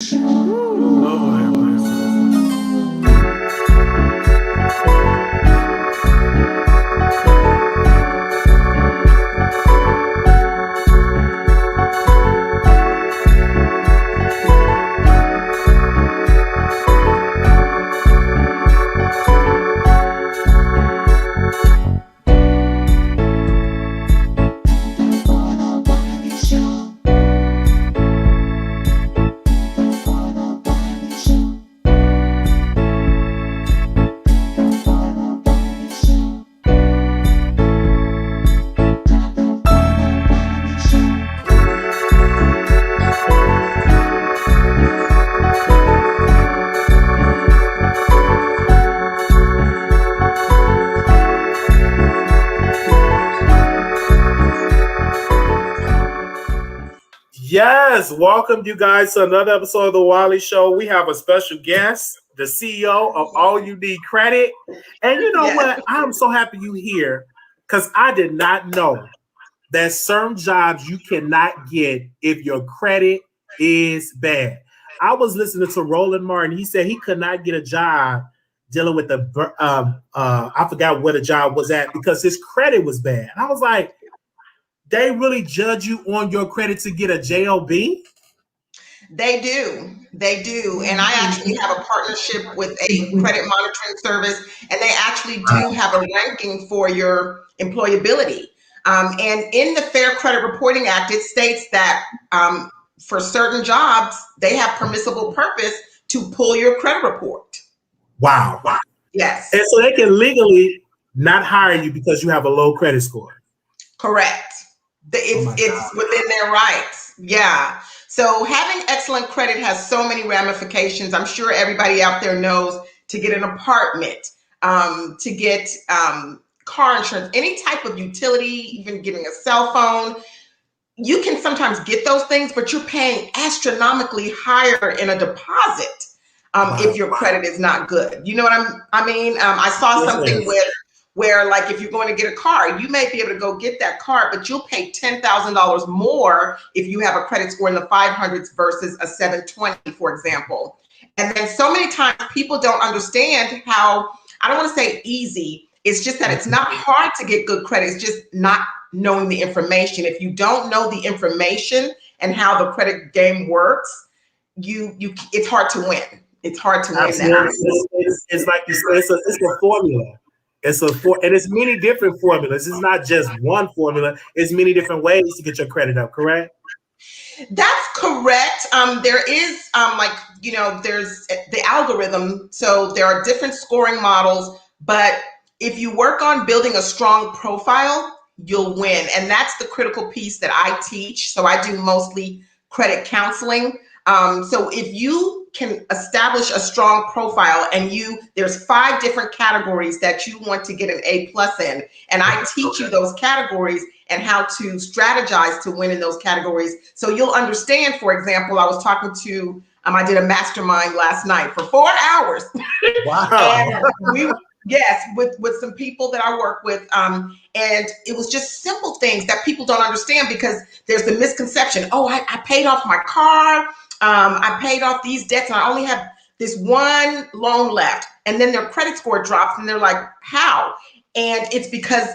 Lord have mercy. Yes, welcome you guys to another episode of the Wiley Show. We have a special guest, the CEO of All You Need Credit. And you know what? I'm so happy you here because I did not know that certain jobs you cannot get if your credit is bad. I was listening to Roland Martin. He said he could not get a job dealing with I forgot what a job was at because his credit was bad. And I was like, they really judge you on your credit to get a JOB? They do. And I actually have a partnership with a credit monitoring service, and they actually do have a ranking for your employability. And in the Fair Credit Reporting Act, it states that for certain jobs, they have permissible purpose to pull your credit report. Wow. Yes. And so they can legally not hire you because you have a low credit score. Correct. It's within their rights. Yeah. So having excellent credit has so many ramifications. I'm sure everybody out there knows to get an apartment, to get car insurance, any type of utility, even getting a cell phone. You can sometimes get those things, but you're paying astronomically higher in a deposit if your credit is not good. You know what I mean? I saw something where like if you're going to get a car, you may be able to go get that car, but you'll pay $10,000 more if you have a credit score in the 500s versus a 720, for example. And then so many times people don't understand how, I don't want to say easy, it's just that it's not hard to get good credit. It's just not knowing the information. If you don't know the information and how the credit game works, it's hard to win. It's hard to win. It's like you said, it's a formula. And it's many different formulas. It's not just one formula. It's many different ways to get your credit up, correct? That's correct. There is there's the algorithm. So there are different scoring models, but if you work on building a strong profile, you'll win. And that's the critical piece that I teach. So I do mostly credit counseling. So if you can establish a strong profile and there's 5 different categories that you want to get an A+ in. And I teach you those categories and how to strategize to win in those categories. So you'll understand, for example, I did a mastermind last night for 4 hours. Wow. And with some people that I work with. And it was just simple things that people don't understand because there's the misconception. Oh, I paid off my car. I paid off these debts and I only have this one loan left. And then their credit score drops and they're like, how? And it's because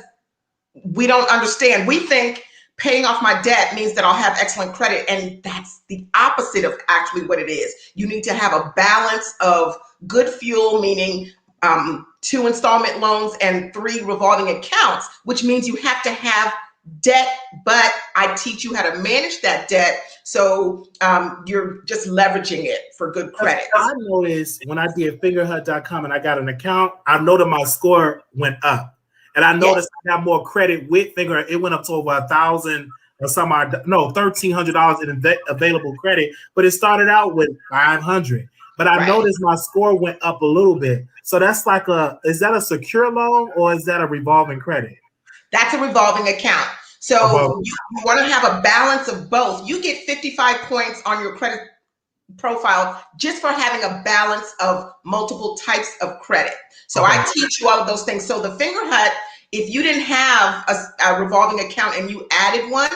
we don't understand. We think paying off my debt means that I'll have excellent credit. And that's the opposite of actually what it is. You need to have a balance of good fuel, meaning 2 installment loans and 3 revolving accounts, which means you have to have debt, but I teach you how to manage that debt. So you're just leveraging it for good credit. I noticed when I did fingerhut.com and I got an account, I noticed my score went up. And I noticed I got more credit with Fingerhut. It went up to over $1,000 or $1,300 in available credit, but it started out with $500. But I noticed my score went up a little bit. So that's like is that a secure loan or is that a revolving credit? That's a revolving account. So you want to have a balance of both. You get 55 points on your credit profile just for having a balance of multiple types of credit. So I teach you all of those things. So the Fingerhut, if you didn't have a revolving account and you added one,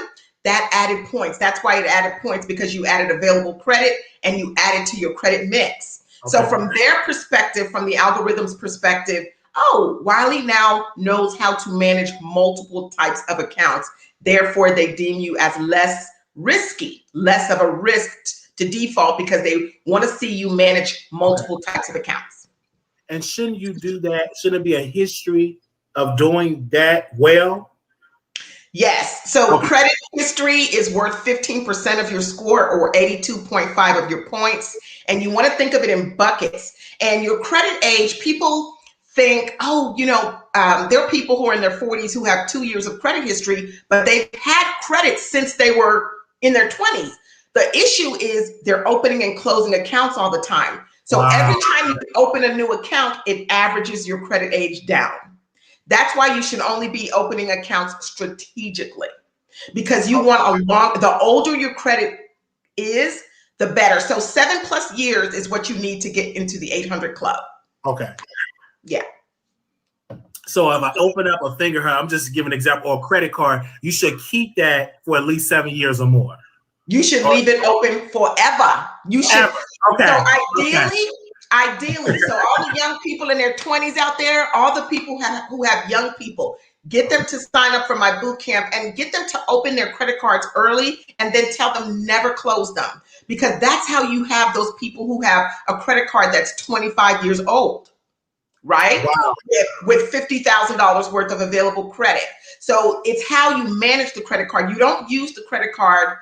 that added points. That's why it added points, because you added available credit and you added to your credit mix. Okay. So from their perspective, from the algorithm's perspective, oh, Wiley now knows how to manage multiple types of accounts. Therefore, they deem you as less risky, less of a risk to default, because they want to see you manage multiple types of accounts. And shouldn't you do that? Shouldn't it be a history of doing that well? Yes. So credit history is worth 15% of your score, or 82.5 of your points. And you want to think of it in buckets. And your credit age, people think, oh, there are people who are in their 40s who have 2 years of credit history, but they've had credit since they were in their 20s. The issue is they're opening and closing accounts all the time. So every time you open a new account, it averages your credit age down. That's why you should only be opening accounts strategically, because you want the older your credit is, the better. So 7+ years is what you need to get into the 800 club. Okay. Yeah. So if I open up a finger, I'm just giving an example, or a credit card, you should keep that for at least 7 years or more. You should leave it open forever. You should. Okay. So ideally, so all the young people in their 20s out there, all the people who have young people, get them to sign up for my boot camp and get them to open their credit cards early, and then tell them never close them, because that's how you have those people who have a credit card that's 25 years old, right? Wow. With $50,000 worth of available credit. So it's how you manage the credit card. You don't use the credit card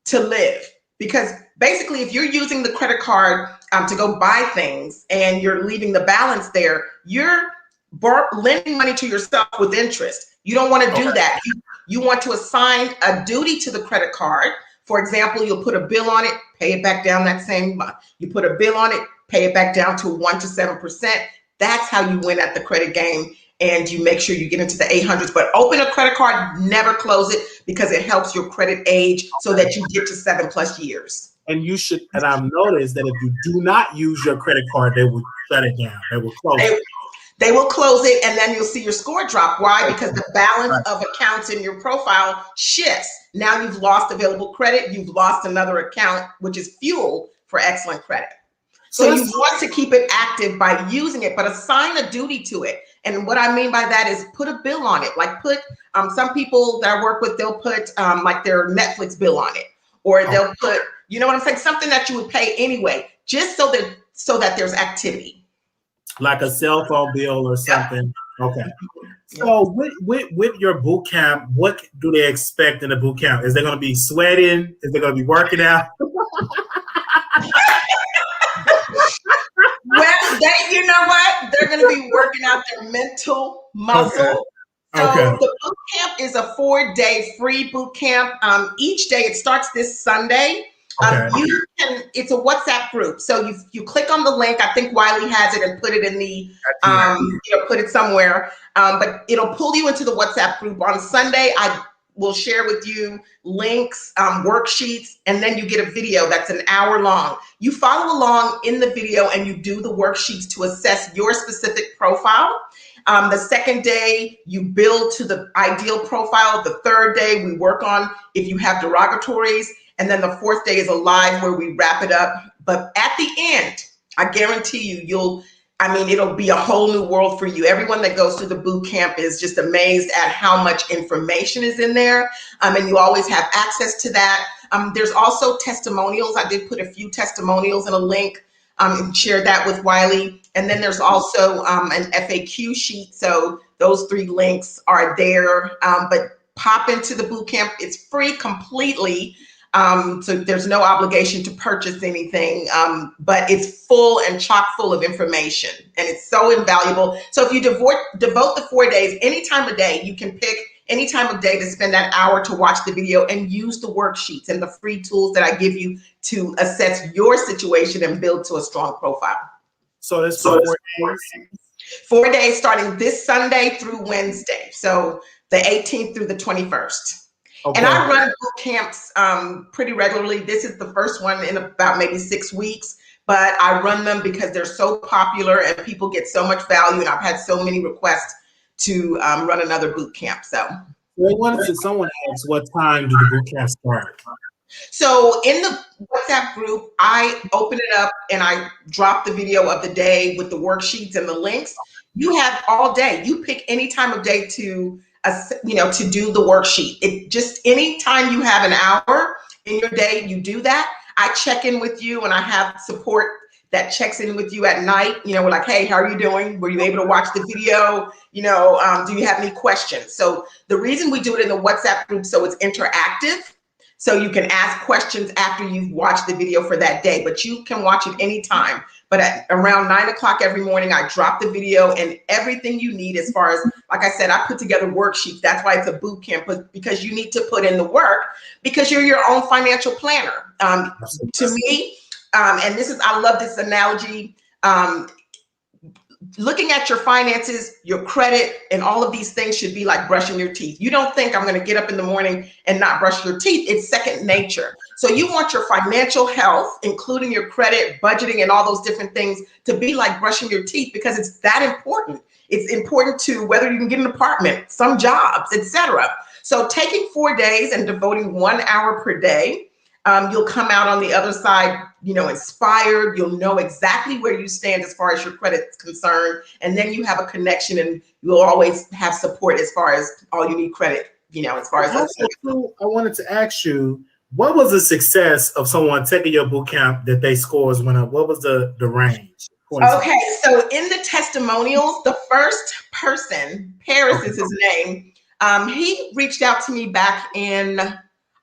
to live, because basically if you're using the credit card to go buy things and you're leaving the balance there, you're lending money to yourself with interest. You don't want to do that. You want to assign a duty to the credit card. For example, you'll put a bill on it, pay it back down that same month. You put a bill on it, pay it back down to 1 to 7%. That's how you win at the credit game, and you make sure you get into the 800s. But open a credit card, never close it, because it helps your credit age so that you get to 7+ years. And you should, and I've noticed that if you do not use your credit card, they will shut it down. They will close it. They will close it, and then you'll see your score drop. Why? Because the balance of accounts in your profile shifts. Now you've lost available credit. You've lost another account, which is fuel for excellent credit. So you want to keep it active by using it, but assign a duty to it. And what I mean by that is put a bill on it. Like put, some people that I work with, they'll put like their Netflix bill on it, or they'll put, you know what I'm saying? Something that you would pay anyway, just so that there's activity. Like a cell phone bill or something. Yeah. Okay. So with your boot camp, what do they expect in the boot camp? Is they going to be sweating? Is they going to be working out? Well, you know what? They're going to be working out their mental muscle. Okay. So the boot camp is a 4-day free boot camp. Each day, it starts this Sunday. Okay. It's a WhatsApp group. So you click on the link. I think Wiley has it and put it in the, put it somewhere. But it'll pull you into the WhatsApp group. On Sunday, I will share with you links, worksheets, and then you get a video that's an hour long. You follow along in the video and you do the worksheets to assess your specific profile. The second day, you build to the ideal profile. The third day, we work on if you have derogatories. And then the fourth day is a live where we wrap it up. But at the end, I guarantee you, it'll be a whole new world for you. Everyone that goes through the boot camp is just amazed at how much information is in there. And you always have access to that. There's also testimonials. I did put a few testimonials in a link and share that with Wiley. And then there's also an FAQ sheet. So those 3 links are there. But pop into the boot camp. It's free completely. So there's no obligation to purchase anything, but it's full and chock full of information, and it's so invaluable. So if you devote the 4 days, any time of day, you can pick any time of day to spend that hour to watch the video and use the worksheets and the free tools that I give you to assess your situation and build to a strong profile. So that's 4 days? 4 days starting this Sunday through Wednesday. So the 18th through the 21st. Okay. And I run boot camps pretty regularly. This is the first one in about maybe 6 weeks, but I run them because they're so popular and people get so much value. And I've had so many requests to run another boot camp. So Someone asked, what time do the boot camp start? So in the WhatsApp group, I open it up and I drop the video of the day with the worksheets and the links. You have all day. You pick any time of day to do the worksheet. It just any time you have an hour in your day, you do that. I check in with you and I have support that checks in with you at night. We're like, hey, how are you doing? Were you able to watch the video? Do you have any questions? So the reason we do it in the WhatsApp group, so it's interactive. So you can ask questions after you've watched the video for that day, but you can watch it anytime. But at around 9 o'clock every morning, I drop the video and everything you need as far as, like I said, I put together worksheets. That's why it's a boot camp, because you need to put in the work because you're your own financial planner. To me, and I love this analogy. Looking at your finances, your credit, and all of these things should be like brushing your teeth. You don't think I'm going to get up in the morning and not brush your teeth. It's second nature. So you want your financial health, including your credit, budgeting, and all those different things to be like brushing your teeth because it's that important. It's important to whether you can get an apartment, some jobs, etc. So taking 4 days and devoting 1 hour per day, you'll come out on the other side, inspired. You'll know exactly where you stand as far as your credit is concerned. And then you have a connection and you'll always have support as far as all you need credit, as far as I wanted to ask you, what was the success of someone taking your boot camp that they scores went up? What was the range? Okay, so in the testimonials, the first person, Paris is his name, he reached out to me back in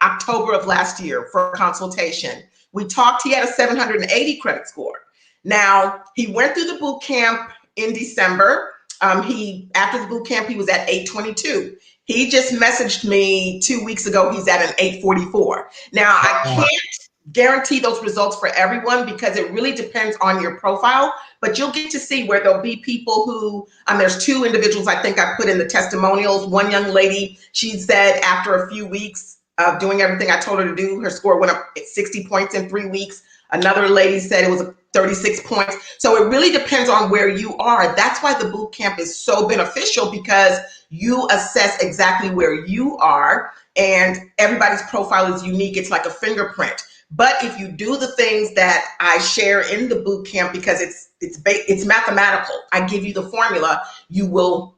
October of last year for a consultation. We talked, he had a 780 credit score. Now, he went through the boot camp in December. After the boot camp, he was at 822. He just messaged me 2 weeks ago, he's at an 844. Now, I can't guarantee those results for everyone because it really depends on your profile, but you'll get to see where there'll be people who, there's 2 individuals I think I put in the testimonials. One young lady, she said after a few weeks of doing everything I told her to do, her score went up 60 points in 3 weeks. Another lady said it was 36 points. So it really depends on where you are. That's why the boot camp is so beneficial because you assess exactly where you are and everybody's profile is unique. It's like a fingerprint. But if you do the things that I share in the boot camp, because it's mathematical, I give you the formula, you will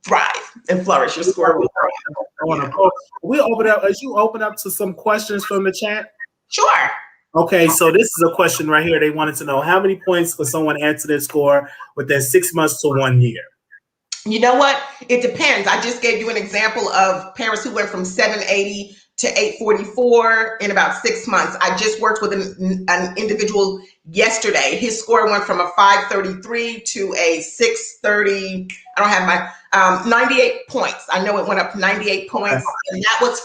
thrive and flourish. Your score will thrive. We open up as you open up to some questions from the chat. Sure. Okay, so this is a question right here. They wanted to know how many points could someone add to their score within 6 months to 1 year? You know what? It depends. I just gave you an example of Paris who went from 780 to 844 in about 6 months. I just worked with an individual yesterday. His score went from a 533 to a 630. I don't have my 98 points. I know it went up 98 points. And that was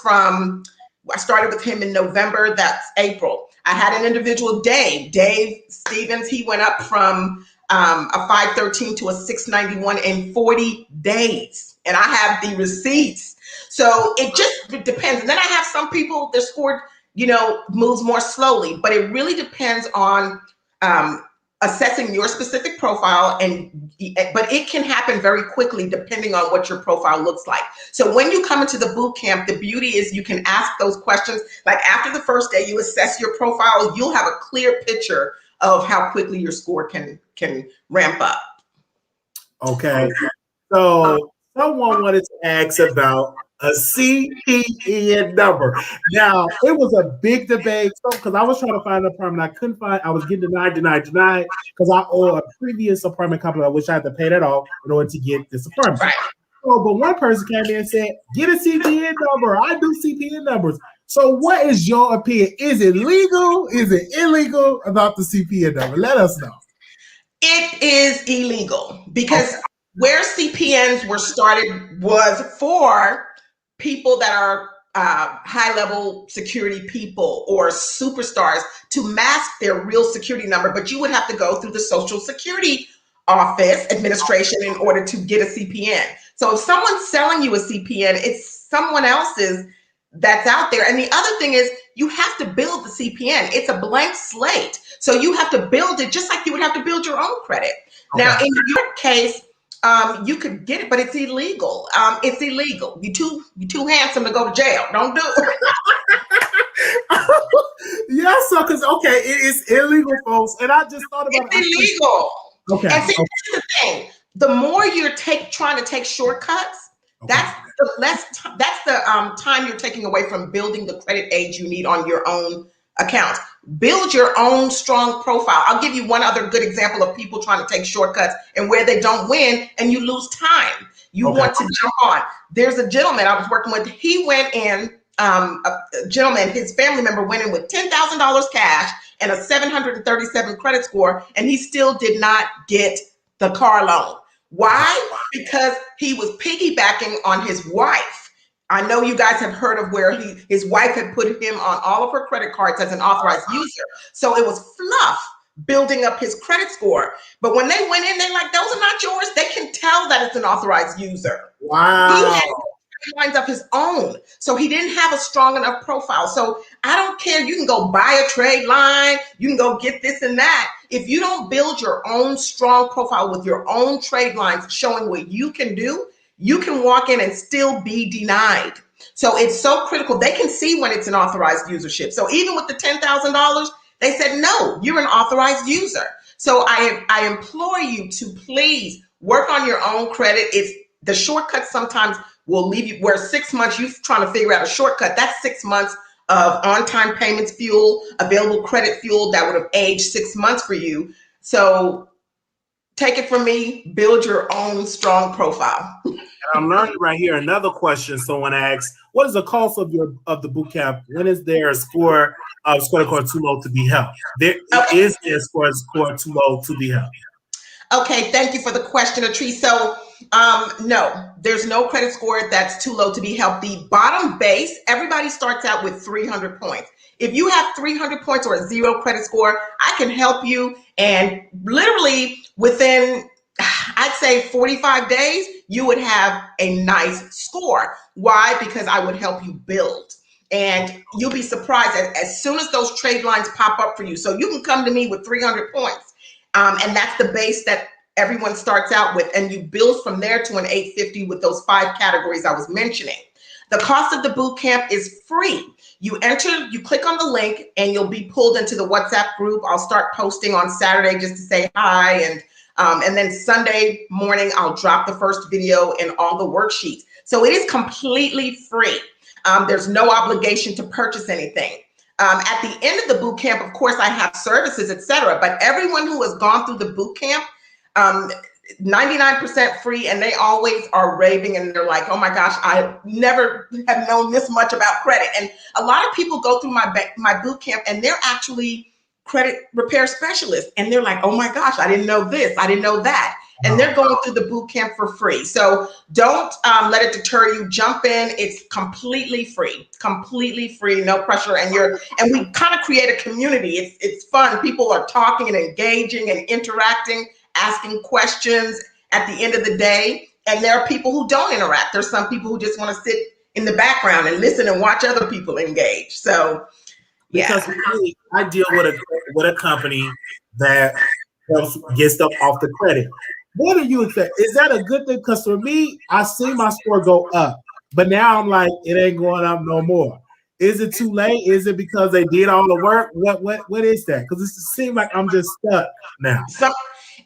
I started with him in November. That's April. I had an individual, Dave Stevens. He went up from a 513 to a 691 in 40 days. And I have the receipts. So it just depends. And then I have some people, their score, moves more slowly, but it really depends on assessing your specific profile. But it can happen very quickly depending on what your profile looks like. So when you come into the boot camp, the beauty is you can ask those questions. Like after the first day, you assess your profile, you'll have a clear picture of how quickly your score can ramp up. Okay. So someone wanted to ask about a CPN number. Now, it was a big debate because I was trying to find an apartment I couldn't find. I was getting denied because I owe a previous apartment company, which I had to pay that off in order to get this apartment. Right. So, but one person came in and said, get a CPN number. I do CPN numbers. So what is your opinion? Is it legal? Is it illegal about the CPN number? Let us know. It is illegal because where CPNs were started was for people that are high-level security people or superstars to mask their real security number, but you would have to go through the Social Security Office administration in order to get a CPN. So if someone's selling you a CPN, it's someone else's that's out there. And the other thing is you have to build the CPN. It's a blank slate. So you have to build it just like you would have to build your own credit. Okay. Now, in your case, You could get it, but it's illegal. It's illegal. You too handsome to go to jail. Don't do it. Yeah, so because it is illegal, folks, and I just thought about it's illegal. Okay. And see, that's the thing. The more you're trying to take shortcuts, that's the less. That's the time you're taking away from building the credit age you need on your own account. Build your own strong profile. I'll give you one other good example of people trying to take shortcuts and where they don't win and you lose time. You want to jump on. There's a gentleman I was working with. He went in. A gentleman, his family member, went in with $10,000 cash and a 737 credit score, and he still did not get the car loan. Why? Because he was piggybacking on his wife. I know you guys have heard of where his wife had put him on all of her credit cards as an authorized user. So it was fluff building up his credit score. But when they went in, they're like, those are not yours. They can tell that it's an authorized user. Wow. He had lines of his own, so he didn't have a strong enough profile. So I don't care, you can go buy a trade line, you can go get this and that. If you don't build your own strong profile with your own trade lines showing what you can do, you can walk in and still be denied. So it's so critical. They can see when it's an authorized usership. So even with the $10,000, they said, no, you're an authorized user. So I implore you to please work on your own credit. It's the shortcuts sometimes will leave you where 6 months you're trying to figure out a shortcut. That's 6 months of on-time payments fuel, available credit fuel that would have aged 6 months for you. So take it from me, build your own strong profile. And I'm learning right here another question someone asked, what is the cost of the boot camp? When is there a score too low to be held? Is there a score too low to be held? Okay, thank you for the question, Atrice. So no, there's no credit score that's too low to be held. The bottom base, everybody starts out with 300 points. If you have 300 points or a 0 credit score, I can help you. And literally within, I'd say 45 days, you would have a nice score. Why? Because I would help you build. And you'll be surprised as soon as those trade lines pop up for you. So you can come to me with 300 points. And that's the base that everyone starts out with, and you build from there to an 850 with those 5 categories I was mentioning. The cost of the boot camp is free. You click on the link, and you'll be pulled into the WhatsApp group. I'll start posting on Saturday just to say hi, and then Sunday morning I'll drop the first video and all the worksheets. So it is completely free. There's no obligation to purchase anything. At the end of the boot camp, of course, I have services, etc. But everyone who has gone through the boot camp, 99% free, and they always are raving, and they're like, oh my gosh, I never have known this much about credit. And a lot of people go through my boot camp, and they're actually credit repair specialists, and they're like, oh my gosh, I didn't know this, I didn't know that. And they're going through the boot camp for free. So don't let it deter you. Jump in. It's completely free, no pressure. And we kind of create a community. It's fun. People are talking and engaging and interacting, asking questions at the end of the day. And there are people who don't interact. There's some people who just want to sit in the background and listen and watch other people engage. So, yeah. Because I deal with a company that helps get stuff off the credit. What do you expect? Is that a good thing? Because for me, I see my score go up, but now I'm like, it ain't going up no more. Is it too late? Is it because they did all the work? What is that? Because it seems like I'm just stuck now. So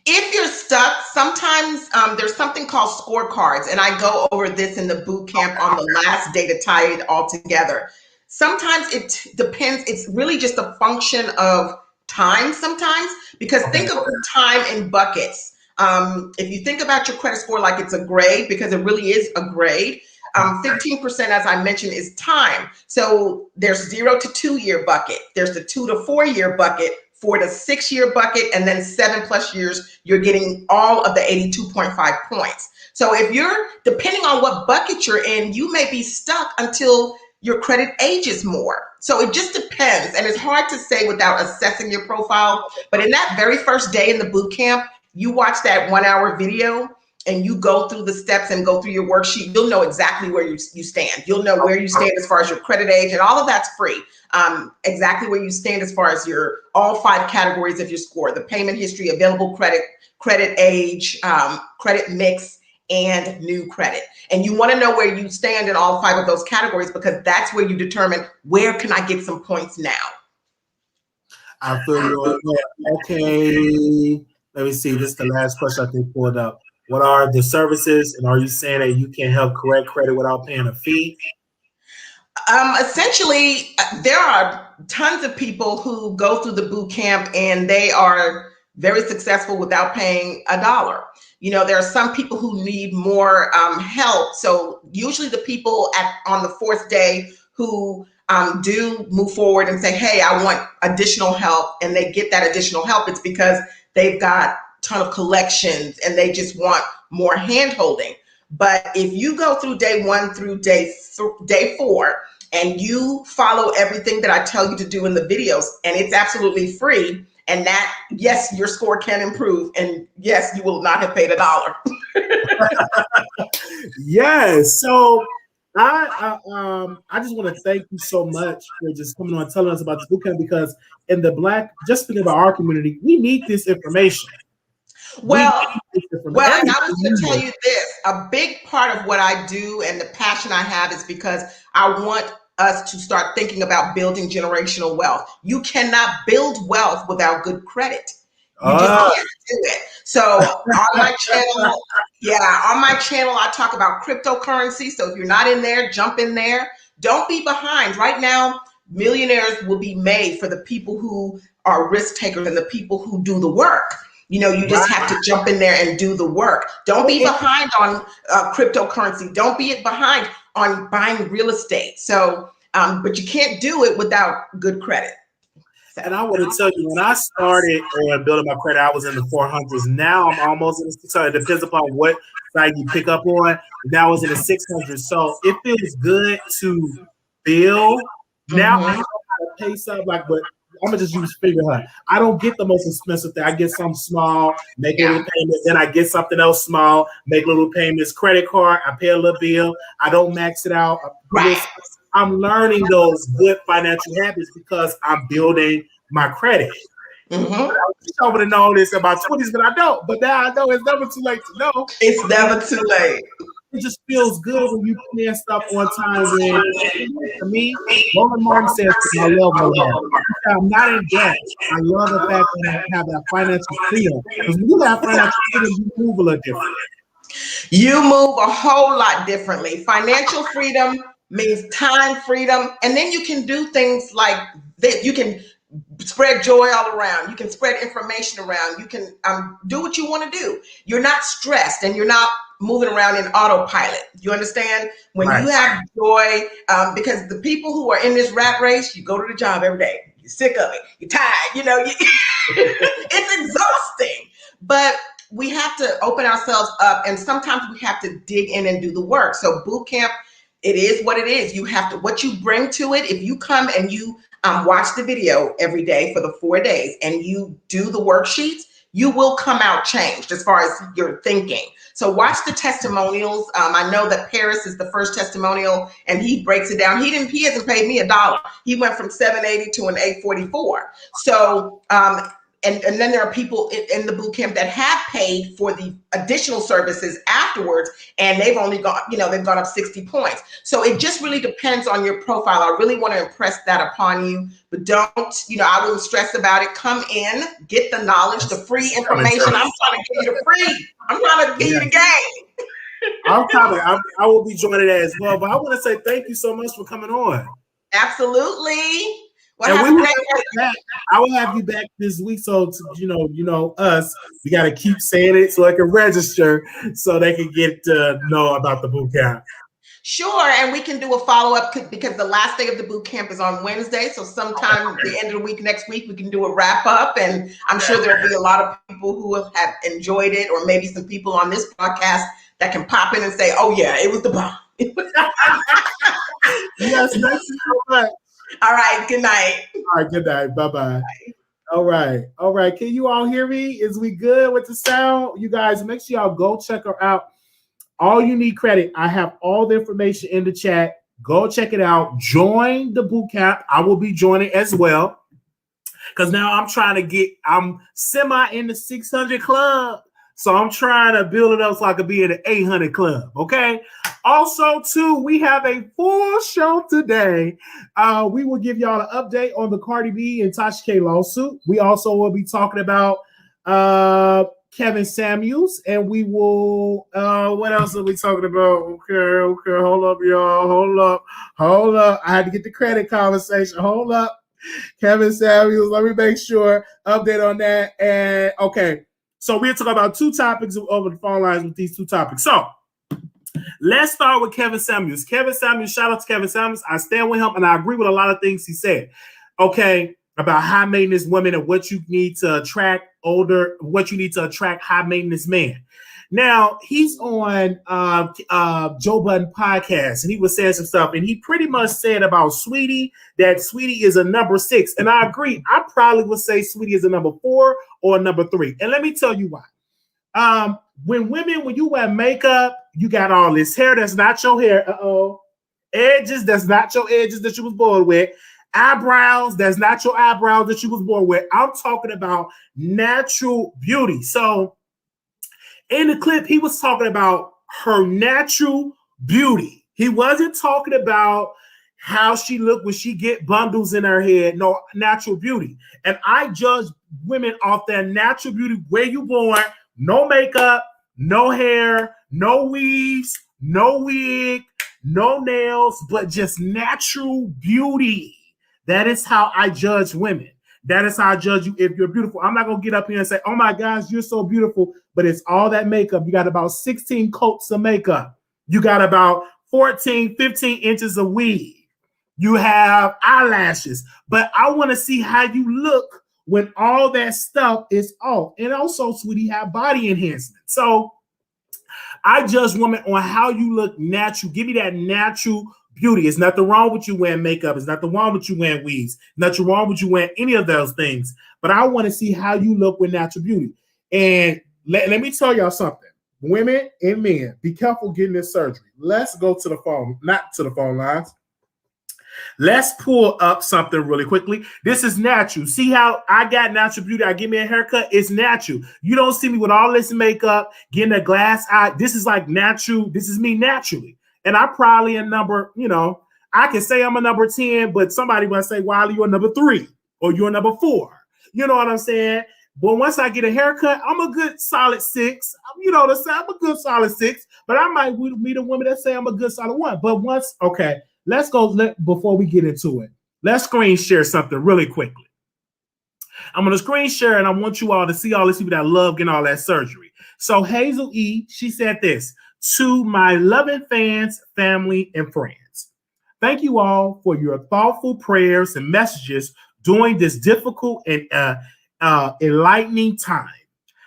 if you're stuck, sometimes there's something called scorecards, and I go over this in the boot camp on the last day to tie it all together. Sometimes it depends. It's really just a function of time sometimes, because think of time in buckets. If you think about your credit score like it's a grade, because it really is a grade, 15%, as I mentioned, is time. So there's 0 to 2 year bucket. There's the 2 to 4 year bucket, 4 to 6 year bucket, and then 7+ years, you're getting all of the 82.5 points. So if you're, depending on what bucket you're in, you may be stuck until your credit ages more. So it just depends. And it's hard to say without assessing your profile. But in that very first day in the boot camp, you watch that 1 hour video and you go through the steps and go through your worksheet, you'll know exactly where you stand. You'll know where you stand as far as your credit age, and all of that's free. Exactly where you stand as far as your all 5 categories of your score: the payment history, available credit, credit age, credit mix, and new credit. And you want to know where you stand in all 5 of those categories, because that's where you determine, where can I get some points now? I feel you. Okay. Let me see. This is the last question I think pulled up. What are the services, and are you saying that you can help correct credit without paying a fee? Essentially, there are tons of people who go through the boot camp and they are very successful without paying $1. You know, there are some people who need more help. So usually the people on the 4th day who do move forward and say, hey, I want additional help, and they get that additional help, it's because they've got a ton of collections and they just want more hand holding. But if you go through day 1 through day 4 and you follow everything that I tell you to do in the videos, and it's absolutely free, and that, yes, your score can improve, and yes, you will not have paid $1. Yes. So I just want to thank you so much for just coming on and telling us about this bootcamp, because in the just thinking about our community, we need this information. Well, and I was going to tell you this, a big part of what I do and the passion I have is because I want us to start thinking about building generational wealth. You cannot build wealth without good credit. You just can't do it. So on my channel, I talk about cryptocurrency. So if you're not in there, jump in there. Don't be behind. Right now, millionaires will be made for the people who are risk takers and the people who do the work. You know, you just have to jump in there and do the work. Don't be behind on cryptocurrency. Don't be behind on buying real estate. So, but you can't do it without good credit. So. And I want to tell you, when I started building my credit, I was in the 400s. Now I'm almost in the 600s. It depends upon what side you pick up on. Now I was in the 600s. So it feels good to build. Now I know how to pay something, but I'm gonna just use figurehead. I don't get the most expensive thing. I get something small, make a little payment, then I get something else small, make little payments. Credit card, I pay a little bill. I don't max it out. I'm learning those good financial habits because I'm building my credit. I wish I would have known this in my 20s, but I don't. But now I know it's never too late to know. It's never too late. It just feels good when you plan stuff on time. To me, Roland Martin says, I love that. I'm not in debt. I love the fact that I have that financial freedom. Because when you have financial freedom, you move a little different. You move a whole lot differently. Financial freedom means time freedom. And then you can do things like this. You can spread joy all around. You can spread information around. You can do what you want to do. You're not stressed and you're not moving around in autopilot. You understand? When you have joy, because the people who are in this rat race, you go to the job every day. You're sick of it. You're tired. You know, it's exhausting. But we have to open ourselves up, and sometimes we have to dig in and do the work. So boot camp, it is what it is. You have to, what you bring to it. If you come and you watch the video every day for the 4 days and you do the worksheets, you will come out changed as far as your thinking. So watch the testimonials. I know that Paris is the first testimonial and he breaks it down. He hasn't paid me $1. He went from $780 to an $844. So, and then there are people in the boot camp that have paid for the additional services afterwards, and they've only gone, they've gone up 60 points. So it just really depends on your profile. I really want to impress that upon you, but don't, I wouldn't stress about it. Come in, get the knowledge, the free information. I'm trying to give you the free. I'm trying to give you the game. I'm coming. I will be joining that as well. But I want to say thank you so much for coming on. Absolutely. Well, I will have you back this week. So, us, we got to keep saying it so I can register so they can get to know about the boot camp. Sure. And we can do a follow-up because the last day of the boot camp is on Wednesday. So sometime at the end of the week, next week, we can do a wrap up. And I'm sure there'll be a lot of people who have enjoyed it, or maybe some people on this podcast that can pop in and say, oh, yeah, it was the bomb. Yes, thank you so much. All right. Good night. All right. Good night. Bye-bye. Bye. All right. All right. Can you all hear me? Is we good with the sound? You guys, make sure y'all go check her out. All You Need Credit. I have all the information in the chat. Go check it out. Join the boot camp. I will be joining as well. Because now I'm semi in the 600 club. So I'm trying to build it up so I could be in the 800 club. Okay. Also, too, we have a full show today. We will give y'all an update on the Cardi B and TashaK lawsuit. We also will be talking about Kevin Samuels, and we will what else are we talking about? Okay, hold up, y'all. Hold up. I had to get the credit conversation. Hold up. Kevin Samuels, let me make sure, update on that. And okay, so we're talking about two topics over the phone lines with these two topics. So let's start with Kevin Samuels. Kevin Samuels, shout out to Kevin Samuels. I stand with him, and I agree with a lot of things he said. Okay, about high maintenance women and what you need to attract high maintenance men. Now, he's on Joe Budden podcast, and he was saying some stuff, and he pretty much said about Sweetie that Sweetie is a number 6. And I agree. I probably would say Sweetie is a number 4 or a number 3. And let me tell you why. When you wear makeup, you got all this hair that's not your hair. Edges that's not your edges that you was born with. Eyebrows that's not your eyebrows that you was born with. I'm talking about natural beauty. So in the clip, he was talking about her natural beauty. He wasn't talking about how she looked when she get bundles in her head. No, natural beauty. And I judge women off their natural beauty, where you born, no makeup, no hair, no weaves, no wig, no nails, but just natural beauty. That is how I judge women. That is how I judge you if you're beautiful. I'm not going to get up here and say, oh my gosh, you're so beautiful, but it's all that makeup. You got about 16 coats of makeup. You got about 14, 15 inches of weave. You have eyelashes. But I want to see how you look when all that stuff is off. And also, Sweetie, have body enhancement. So I judge women on how you look natural. Give me that natural beauty. It's nothing wrong with you wearing makeup. It's nothing wrong with you wearing weaves. Nothing wrong with you wearing any of those things. But I want to see how you look with natural beauty. And let me tell y'all something. Women and men, be careful getting this surgery. Let's go to the phone, not to the phone lines. Let's pull up something really quickly. This is natural. See how I got natural beauty? I give me a haircut. It's natural. You don't see me with all this makeup, getting a glass eye. This is like natural. This is me naturally. And I probably a number, I can say I'm a number 10, but somebody might say, Wiley, you're a number 3 or you're a number 4. You know what I'm saying? But once I get a haircut, I'm a good solid 6. You know what I'm saying? I'm a good solid 6, but I might meet a woman that say I'm a good solid 1. But let's go before we get into it. Let's screen share something really quickly. I'm going to screen share, and I want you all to see all these people that love getting all that surgery. So Hazel E., she said this: to my loving fans, family, and friends, thank you all for your thoughtful prayers and messages during this difficult and enlightening time.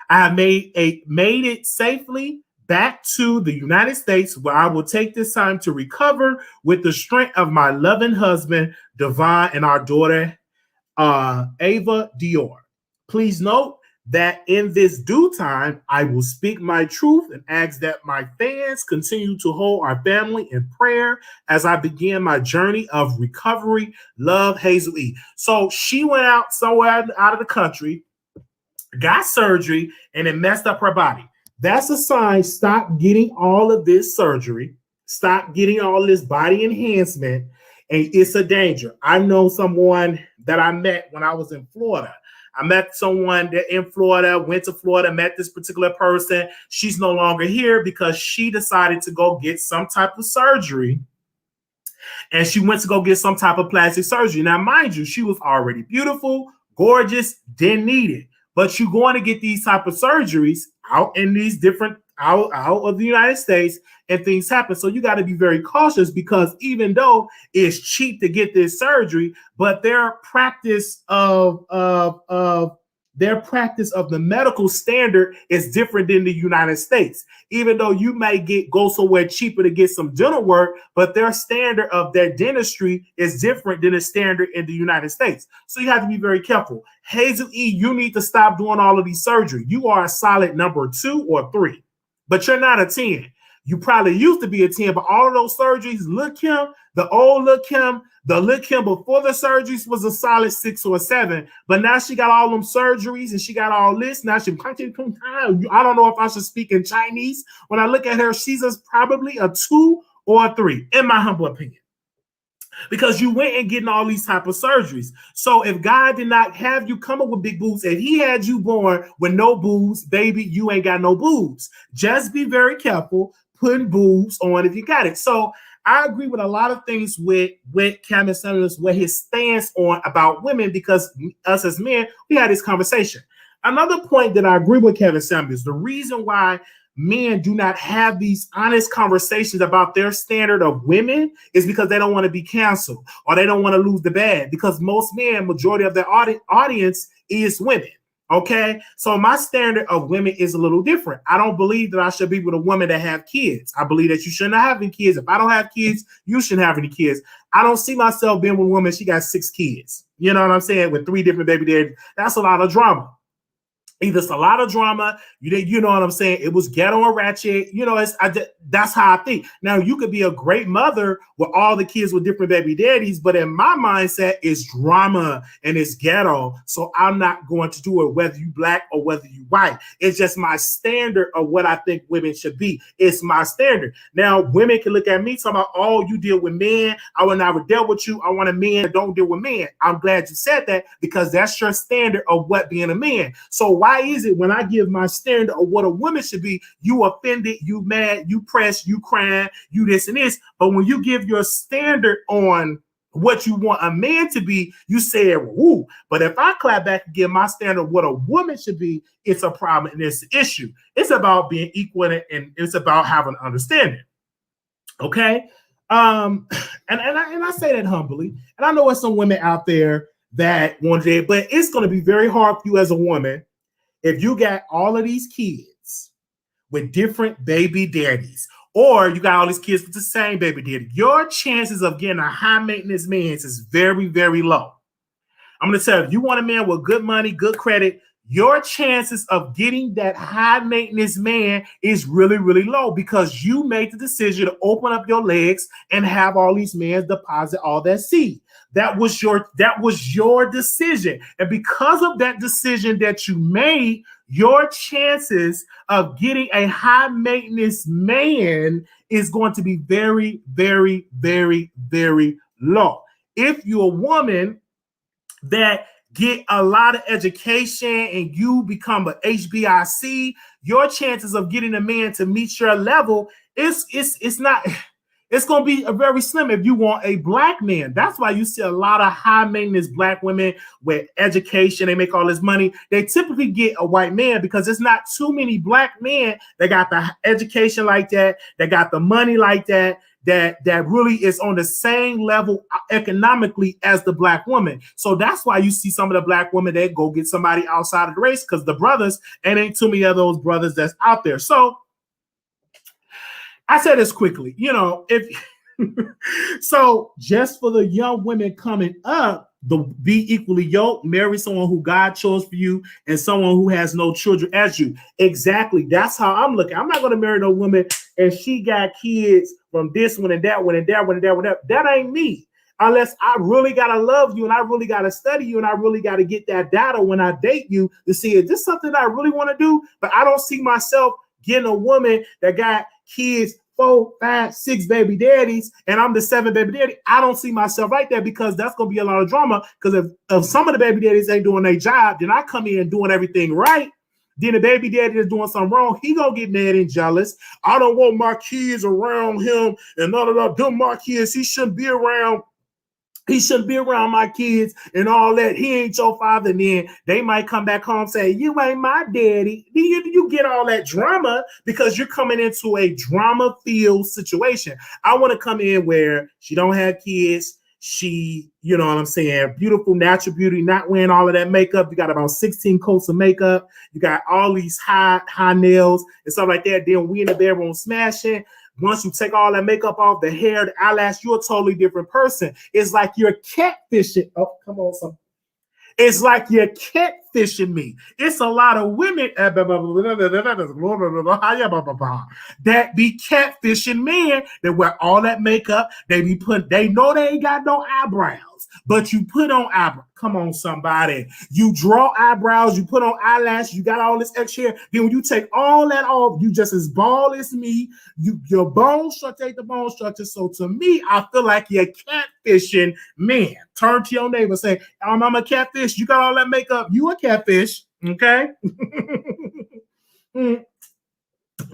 I have made it safely back to the United States, where I will take this time to recover with the strength of my loving husband, Devon, and our daughter, Ava Dior. Please note that in this due time, I will speak my truth and ask that my fans continue to hold our family in prayer as I begin my journey of recovery. Love, Hazel E. So she went out somewhere out of the country, got surgery, and it messed up her body. That's a sign. Stop getting all of this surgery. Stop getting all this body enhancement. And it's a danger. I know someone that I met when I was in Florida. I met someone that in Florida, went to Florida, met this particular person. She's no longer here because she decided to go get some type of surgery. And she went to go get some type of plastic surgery. Now, mind you, she was already beautiful, gorgeous, didn't need it. But you're going to get these type of surgeries out in these different out of the United States, and things happen. So you got to be very cautious, because even though it's cheap to get this surgery, but their practice of their practice of the medical standard is different than the United States. Even though you may go somewhere cheaper to get some dental work, but their standard of their dentistry is different than the standard in the United States. So you have to be very careful. Hazel E., you need to stop doing all of these surgery. You are a solid number 2 or 3, but you're not a 10. You probably used to be a 10, but all of those surgeries, Lil' Kim, the old Lil' Kim, the Lil' Kim before the surgeries was a solid 6 or 7. But now she got all them surgeries and she got all this. Now she, I don't know if I should speak in Chinese. When I look at her, she's probably a 2 or a 3, in my humble opinion. Because you went and getting all these type of surgeries. So if God did not have you come up with big boobs, if he had you born with no boobs, baby, you ain't got no boobs. Just be very careful putting boobs on if you got it. So I agree with a lot of things with Kevin Samuels, where his stance on about women, because us as men, we had this conversation. Another point that I agree with Kevin Samuels, the reason why men do not have these honest conversations about their standard of women is because they don't want to be canceled or they don't want to lose the bag, because most men, majority of their audience is women. Okay, so my standard of women is a little different. I don't believe that I should be with a woman that have kids. I believe that you shouldn't have any kids. If I don't have kids, you shouldn't have any kids. I don't see myself being with a woman, she got 6 kids. You know what I'm saying? With 3 different baby daddies. That's a lot of drama. Either it's a lot of drama, you know what I'm saying? It was ghetto and ratchet. You know, that's how I think. Now, you could be a great mother with all the kids with different baby daddies, but in my mindset, it's drama and it's ghetto. So I'm not going to do it whether you black or whether you white. It's just my standard of what I think women should be. It's my standard. Now, women can look at me talking about, oh, you deal with men. I will never deal with you. I want a man that don't deal with men. I'm glad you said that, because that's your standard of what being a man. So why is it when I give my standard of what a woman should be, you offended, you mad, you pressed, you crying, you this and this, but when you give your standard on what you want a man to be, you say, woo. But if I clap back and give my standard of what a woman should be, it's a problem and it's an issue. It's about being equal and it's about having understanding. Okay. And I say that humbly, and I know there's some women out there that want to, but it's going to be very hard for you as a woman if you got all of these kids with different baby daddies, or you got all these kids with the same baby daddy. Your chances of getting a high maintenance man is very, very low. I'm going to tell you, if you want a man with good money, good credit, your chances of getting that high maintenance man is really, really low, because you made the decision to open up your legs and have all these men deposit all that seed. That was your decision. And because of that decision that you made, your chances of getting a high maintenance man is going to be very, very, very, very low. If you're a woman that get a lot of education and you become an HBIC, your chances of getting a man to meet your level it's going to be a very slim if you want a black man. That's why you see a lot of high maintenance black women with education. They make all this money. They typically get a white man because there's not too many black men that got the education like that got the money like that really is on the same level economically as the black woman. So that's why you see some of the black women that go get somebody outside of the race, because the brothers, and ain't too many of those brothers that's out there. So I said this quickly, so just for the young women coming up, be equally yoked, marry someone who God chose for you and someone who has no children as you. Exactly. That's how I'm looking. I'm not going to marry no woman and she got kids from this one and that one and that one and that one. That ain't me. Unless I really got to love you and I really got to study you and I really got to get that data when I date you to see, is this something I really want to do? But I don't see myself getting a woman that got kids 4, 5, 6 baby daddies, and I'm the 7th baby daddy. I don't see myself like that, because that's going to be a lot of drama. Because if some of the baby daddies ain't doing their job, then I come in doing everything right. Then the baby daddy is doing something wrong. He gonna get mad and jealous. I don't want my kids around him, and none of them my kids. He shouldn't be around. He shouldn't be around my kids and all that. He ain't your father. And then they might come back home and say, you ain't my daddy. You get all that drama because you're coming into a drama-filled situation. I want to come in where she don't have kids. She, you know what I'm saying, beautiful, natural beauty, not wearing all of that makeup. You got about 16 coats of makeup. You got all these high nails and stuff like that. Then we in the bedroom smashing. Once you take all that makeup off, the hair, the eyelash, you're a totally different person. It's like you're catfishing. Oh, come on, some. It's like you're catfishing me. It's a lot of women that be catfishing men that wear all that makeup. They know they ain't got no eyebrows, but you put on eyebrows. Come on, somebody. You draw eyebrows, you put on eyelash, you got all this extra hair. Then when you take all that off, you just as bald as me. Your bone structure ain't the bone structure. So to me, I feel like you're catfishing men. Turn to your neighbor, say, I'm a catfish. You got all that makeup. You a catfish, okay?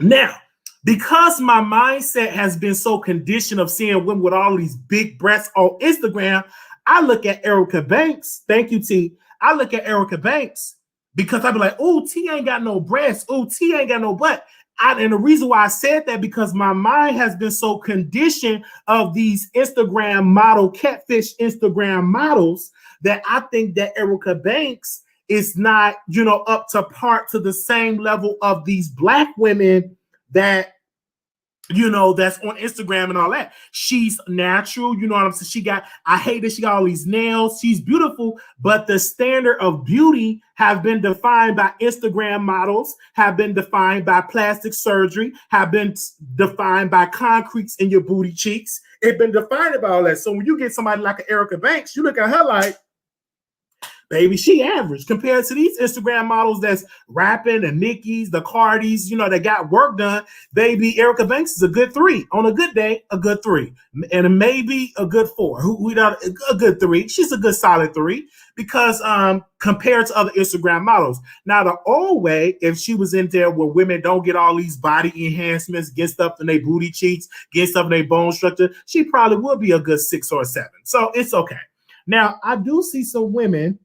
Now, because my mindset has been so conditioned of seeing women with all these big breasts on Instagram, I look at Erica Banks. Thank you, T. I look at Erica Banks because I be like, oh, T ain't got no breasts. Oh, T ain't got no butt. And the reason why I said that, because my mind has been so conditioned of these Instagram model, catfish Instagram models, that I think that Erica Banks is not, up to par to the same level of these Black women that, that's on Instagram and all that. She's natural, you know what I'm saying? I hate that she got all these nails. She's beautiful, but the standard of beauty have been defined by Instagram models, have been defined by plastic surgery, have been defined by concretes in your booty cheeks. It's been defined by all that. So when you get somebody like an Erica Banks, you look at her like, baby, she average compared to these Instagram models that's rapping, the Nickies, the Cardis, that got work done. Baby, Erica Banks is a good 3. On a good day, a good 3. And maybe a good 4. A good 3. She's a good solid 3 because compared to other Instagram models. Now, the old way, if she was in there where women don't get all these body enhancements, get stuff in their booty cheeks, get stuff in their bone structure, she probably would be a good 6 or 7. So it's okay. Now, I do see some women,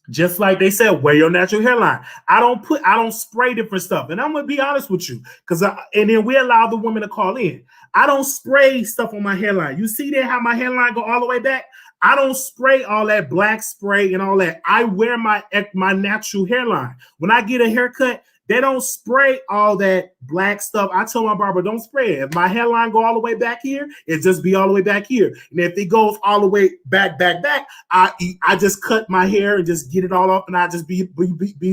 just like they said, wear your natural hairline. I don't spray different stuff. And I'm going to be honest with you, and then we allow the women to call in. I don't spray stuff on my hairline. You see there how my hairline go all the way back? I don't spray all that black spray and all that. I wear my natural hairline. When I get a haircut, they don't spray all that black stuff. I tell my barber, don't spray it. If my hairline go all the way back here, it just be all the way back here. And if it goes all the way back, I just cut my hair and just get it all off, and I just be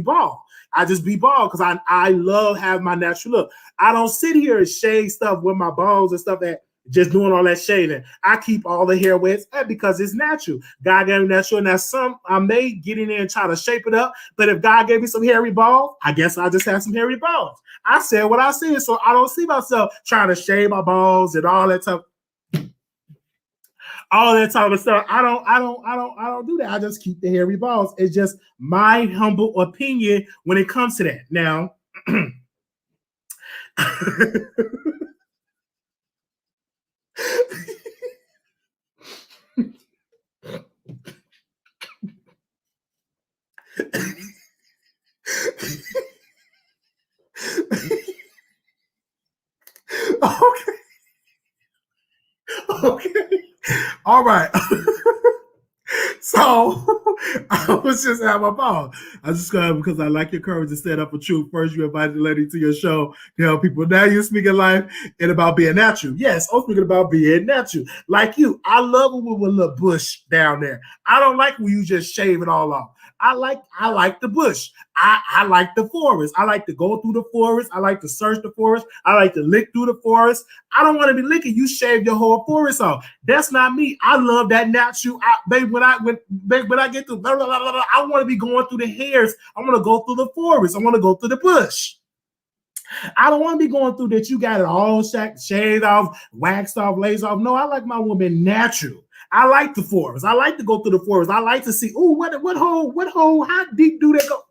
bald. I just be bald because I love having my natural look. I don't sit here and shave stuff with my balls and stuff that just doing all that shaving. I keep all the hair where it's at because it's natural. God gave me natural. Now, I may get in there and try to shape it up, but if God gave me some hairy balls, I guess I'll just have some hairy balls. I said what I said, so I don't see myself trying to shave my balls and all that stuff. All that type of stuff. I don't do that. I just keep the hairy balls. It's just my humble opinion when it comes to that. Now, okay. All right. So I was just at my ball. I just got because I like your courage to stand up for truth. First, you invited the lady to your show to help people. Now you're speaking life and about being natural. Yes, I'm speaking about being natural. Like you, I love it with a little bush down there. I don't like when you just shave it all off. I like the bush. I like the forest. I like to go through the forest. I like to search the forest. I like to lick through the forest. I don't want to be licking. You shave your whole forest off. That's not me. I love that natural. Baby, when I get through, blah, blah, blah, blah, I want to be going through the hairs. I want to go through the forest. I want to go through the bush. I don't want to be going through that. You got it all shaved off, waxed off, lace off. No, I like my woman natural. I like the forest. I like to go through the forest. I like to see, what hole, how deep do they go?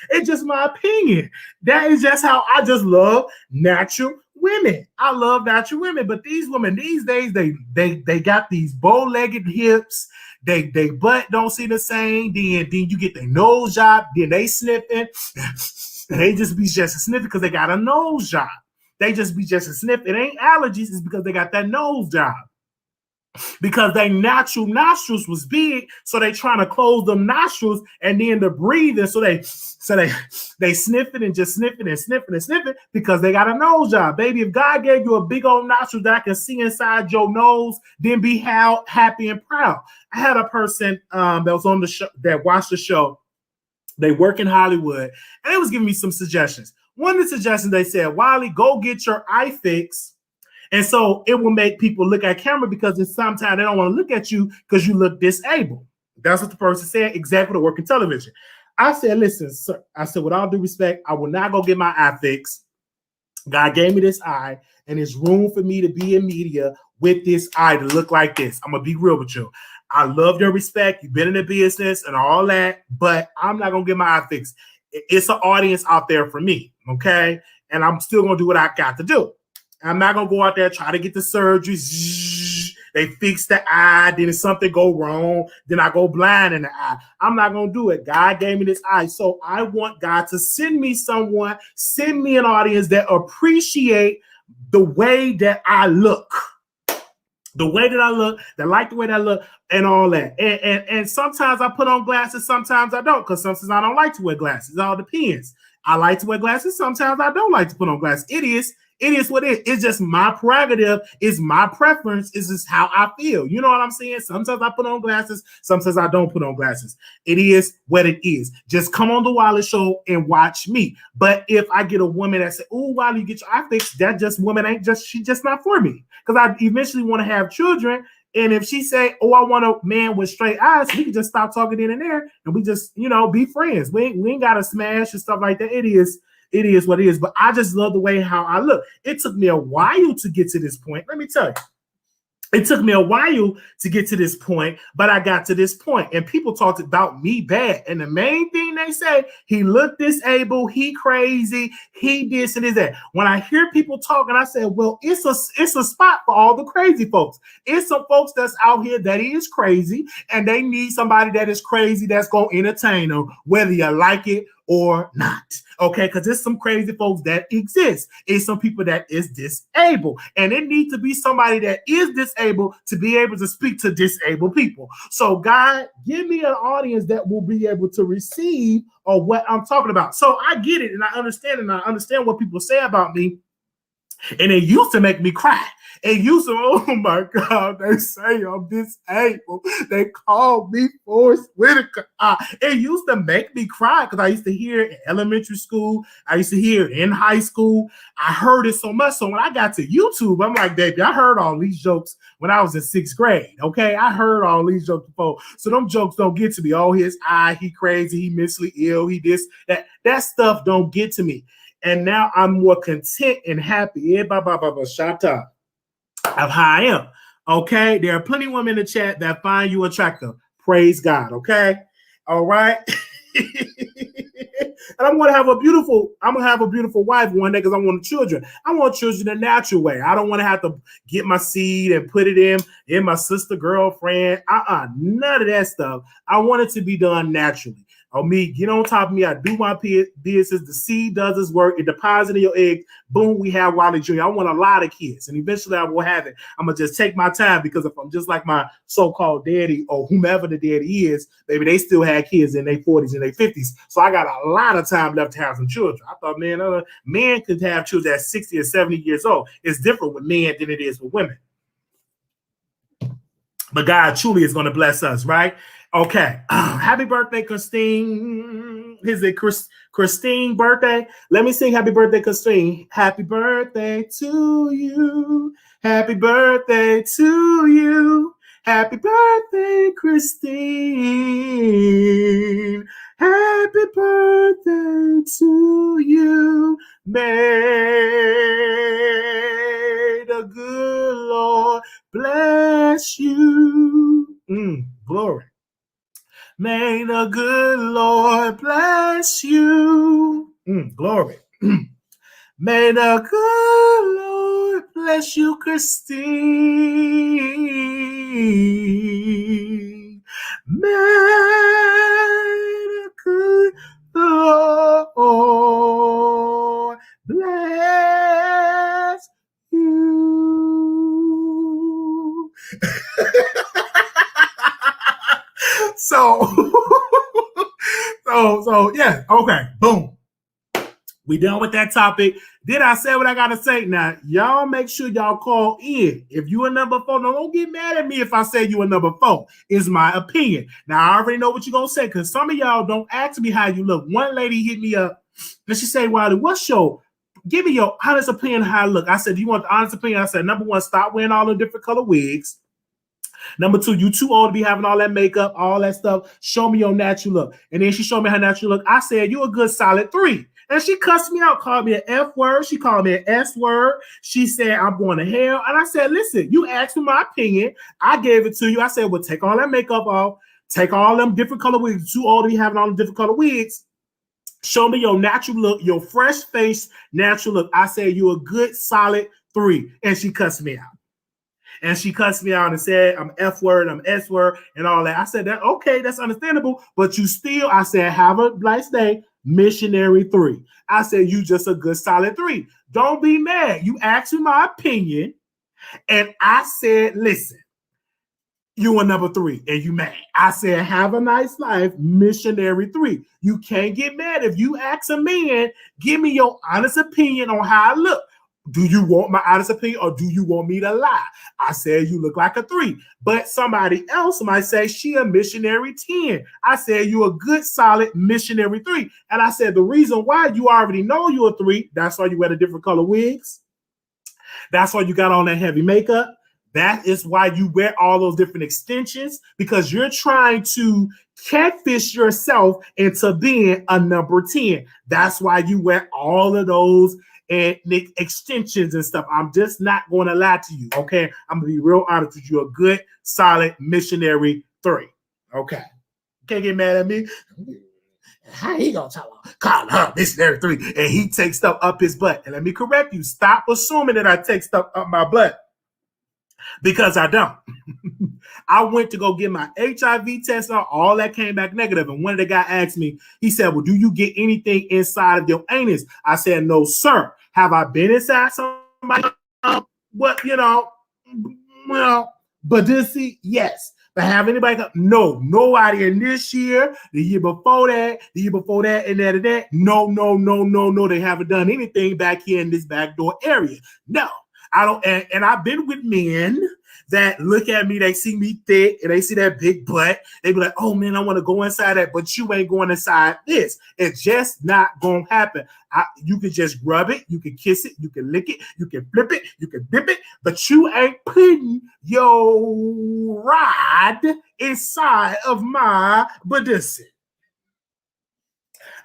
It's just my opinion. That is just how I just love natural women. I love natural women. But these women these days, they got these bow-legged hips. They butt don't see the same. Then you get their nose job. Then they sniffing. They just be just sniffing because they got a nose job. They just be just a sniff. It ain't allergies. It's because they got that nose job. because they natural nostrils was big, so they trying to close them nostrils and then the breathing, so they sniffing and just sniffing and sniffing and sniffing because they got a nose job. Baby, if God gave you a big old nostril that I can see inside your nose, then be happy and proud. I had a person that was on the show, that watched the show. They work in Hollywood, and they was giving me some suggestions. One of the suggestions, they said, Wiley, go get your eye fixed. And so it will make people look at camera because sometimes they don't want to look at you because you look disabled. That's what the person said, exactly to work in television. I said, listen, sir, I said, with all due respect, I will not go get my eye fixed. God gave me this eye, and there's room for me to be in media with this eye to look like this. I'm going to be real with you. I love your respect. You've been in the business and all that, but I'm not going to get my eye fixed. It's an audience out there for me, okay? And I'm still going to do what I got to do. I'm not going to go out there, try to get the surgery. They fix the eye, then if something go wrong, then I go blind in the eye. I'm not going to do it. God gave me this eye. So I want God to send me someone, send me an audience that appreciate the way that I look. The way that I look, that like the way that I look, and all that. And sometimes I put on glasses, sometimes I don't, because sometimes I don't like to wear glasses. It all depends. I like to wear glasses. Sometimes I don't like to put on glasses. It is what it is. It's just my prerogative. It's my preference. It's just how I feel. You know what I'm saying? Sometimes I put on glasses. Sometimes I don't put on glasses. It is what it is. Just come on the Wiley Show and watch me. But if I get a woman that says, "Oh, Wiley, you get your eye fixed," that just woman she just not for me. Because I eventually want to have children. And if she say, "Oh, I want a man with straight eyes," we can just stop talking in and there, and we just, be friends. We ain't got to smash and stuff like that. It is what it is. But I just love the way how I look. It took me a while to get to this point. Let me tell you. It took me a while to get to this point, but I got to this point, and people talked about me bad. And the main thing they say, he looked disabled, he crazy, he this and that. When I hear people talking, I say, well, it's a spot for all the crazy folks. It's some folks that's out here that is crazy, and they need somebody that is crazy that's going to entertain them, whether you like it or not. Okay, because there's some crazy folks that exist. It's some people that is disabled, and it needs to be somebody that is disabled to be able to speak to disabled people. So God, give me an audience that will be able to receive what I'm talking about. So I get it, and I understand what people say about me. And it used to make me cry. It used to, oh my God, they say I'm disabled. They call me Forrest Whitaker. It used to make me cry because I used to hear it in elementary school. I used to hear it in high school. I heard it so much. So when I got to YouTube, I'm like, baby, I heard all these jokes when I was in 6th grade. Okay, I heard all these jokes before. So them jokes don't get to me. Oh, his eye, he crazy, he mentally ill, he this, that. That stuff don't get to me. And now I'm more content and happy. Shut up. Of how I am. Okay. There are plenty of women in the chat that find you attractive. Praise God. Okay. All right. And I'm gonna have a beautiful wife one day because I want children. I want children the natural way. I don't want to have to get my seed and put it in my sister girlfriend. None of that stuff. I want it to be done naturally. Me, get on top of me. I do my business. The seed does its work. It deposits in your egg. Boom, we have Wiley Jr. I want a lot of kids, and eventually I will have it. I'm going to just take my time because if I'm just like my so-called daddy or whomever the daddy is, baby, they still had kids in their 40s and their 50s. So I got a lot of time left to have some children. I thought, men could have children at 60 or 70 years old. It's different with men than it is with women. But God truly is going to bless us, right? Okay. Happy birthday, Christine. Is it Christine birthday? Let me sing happy birthday, Christine. Happy birthday to you. Happy birthday to you. Happy birthday, Christine. Happy birthday to you. May the good Lord bless you. Glory. May the good Lord bless you. Glory. May the good Lord bless you, Christine. May the good Lord bless you. Okay, boom. We done with that topic. Did I say what I gotta say? Now, y'all make sure y'all call in. If you a number 4, don't get mad at me if I say you a number 4. It's my opinion. Now, I already know what you're gonna say, because some of y'all don't ask me how you look. One lady hit me up and she said, Wiley, give me your honest opinion how I look. I said, do you want the honest opinion? I said, number 1, stop wearing all the different color wigs. Number 2, you too old to be having all that makeup, all that stuff. Show me your natural look. And then she showed me her natural look. I said, you a good solid 3. And she cussed me out, called me an F word. She called me an S word. She said, I'm going to hell. And I said, listen, you asked me my opinion. I gave it to you. I said, well, take all that makeup off. Take all them different color wigs. Too old to be having all them different color wigs. Show me your natural look, your fresh face, natural look. I said, you a good solid 3. And she cussed me out. And she cussed me out and said, I'm F word, I'm S word, and all that. I said, that okay, that's understandable. But you still, I said, have a nice day. Missionary 3. I said, you just a good solid 3. Don't be mad. You asked me my opinion, and I said, listen, you a number 3, and you mad. I said, have a nice life, missionary 3. You can't get mad. If you ask a man, give me your honest opinion on how I look. Do you want my honest opinion, or do you want me to lie? I said, you look like a 3. But somebody else might say she a missionary 10. I said, you a good, solid missionary 3. And I said, the reason why, you already know you a 3. That's why you wear the different color wigs. That's why you got on that heavy makeup. That is why you wear all those different extensions, because you're trying to catfish yourself into being a number 10. That's why you wear all of those and extensions and stuff. I'm just not going to lie to you, okay? I'm going to be real honest with you. A good, solid missionary 3, okay? Can't get mad at me. How he gonna call her missionary 3 and he takes stuff up his butt? And let me correct you. Stop assuming that I take stuff up my butt, because I don't. I went to go get my HIV test, all that came back negative. And one of the guys asked me, he said, well, do you get anything inside of your anus? I said, no, sir. Have I been inside somebody? What, but this, yes. But have anybody come? No, nobody in this year, the year before that, and that. No. They haven't done anything back here in this backdoor area. No, I don't. And I've been with men that look at me, they see me thick, and they see that big butt. They be like, oh, man, I want to go inside that, but you ain't going inside this. It's just not going to happen. You can just rub it. You can kiss it. You can lick it. You can flip it. You can dip it. But you ain't putting your rod inside of my badissi.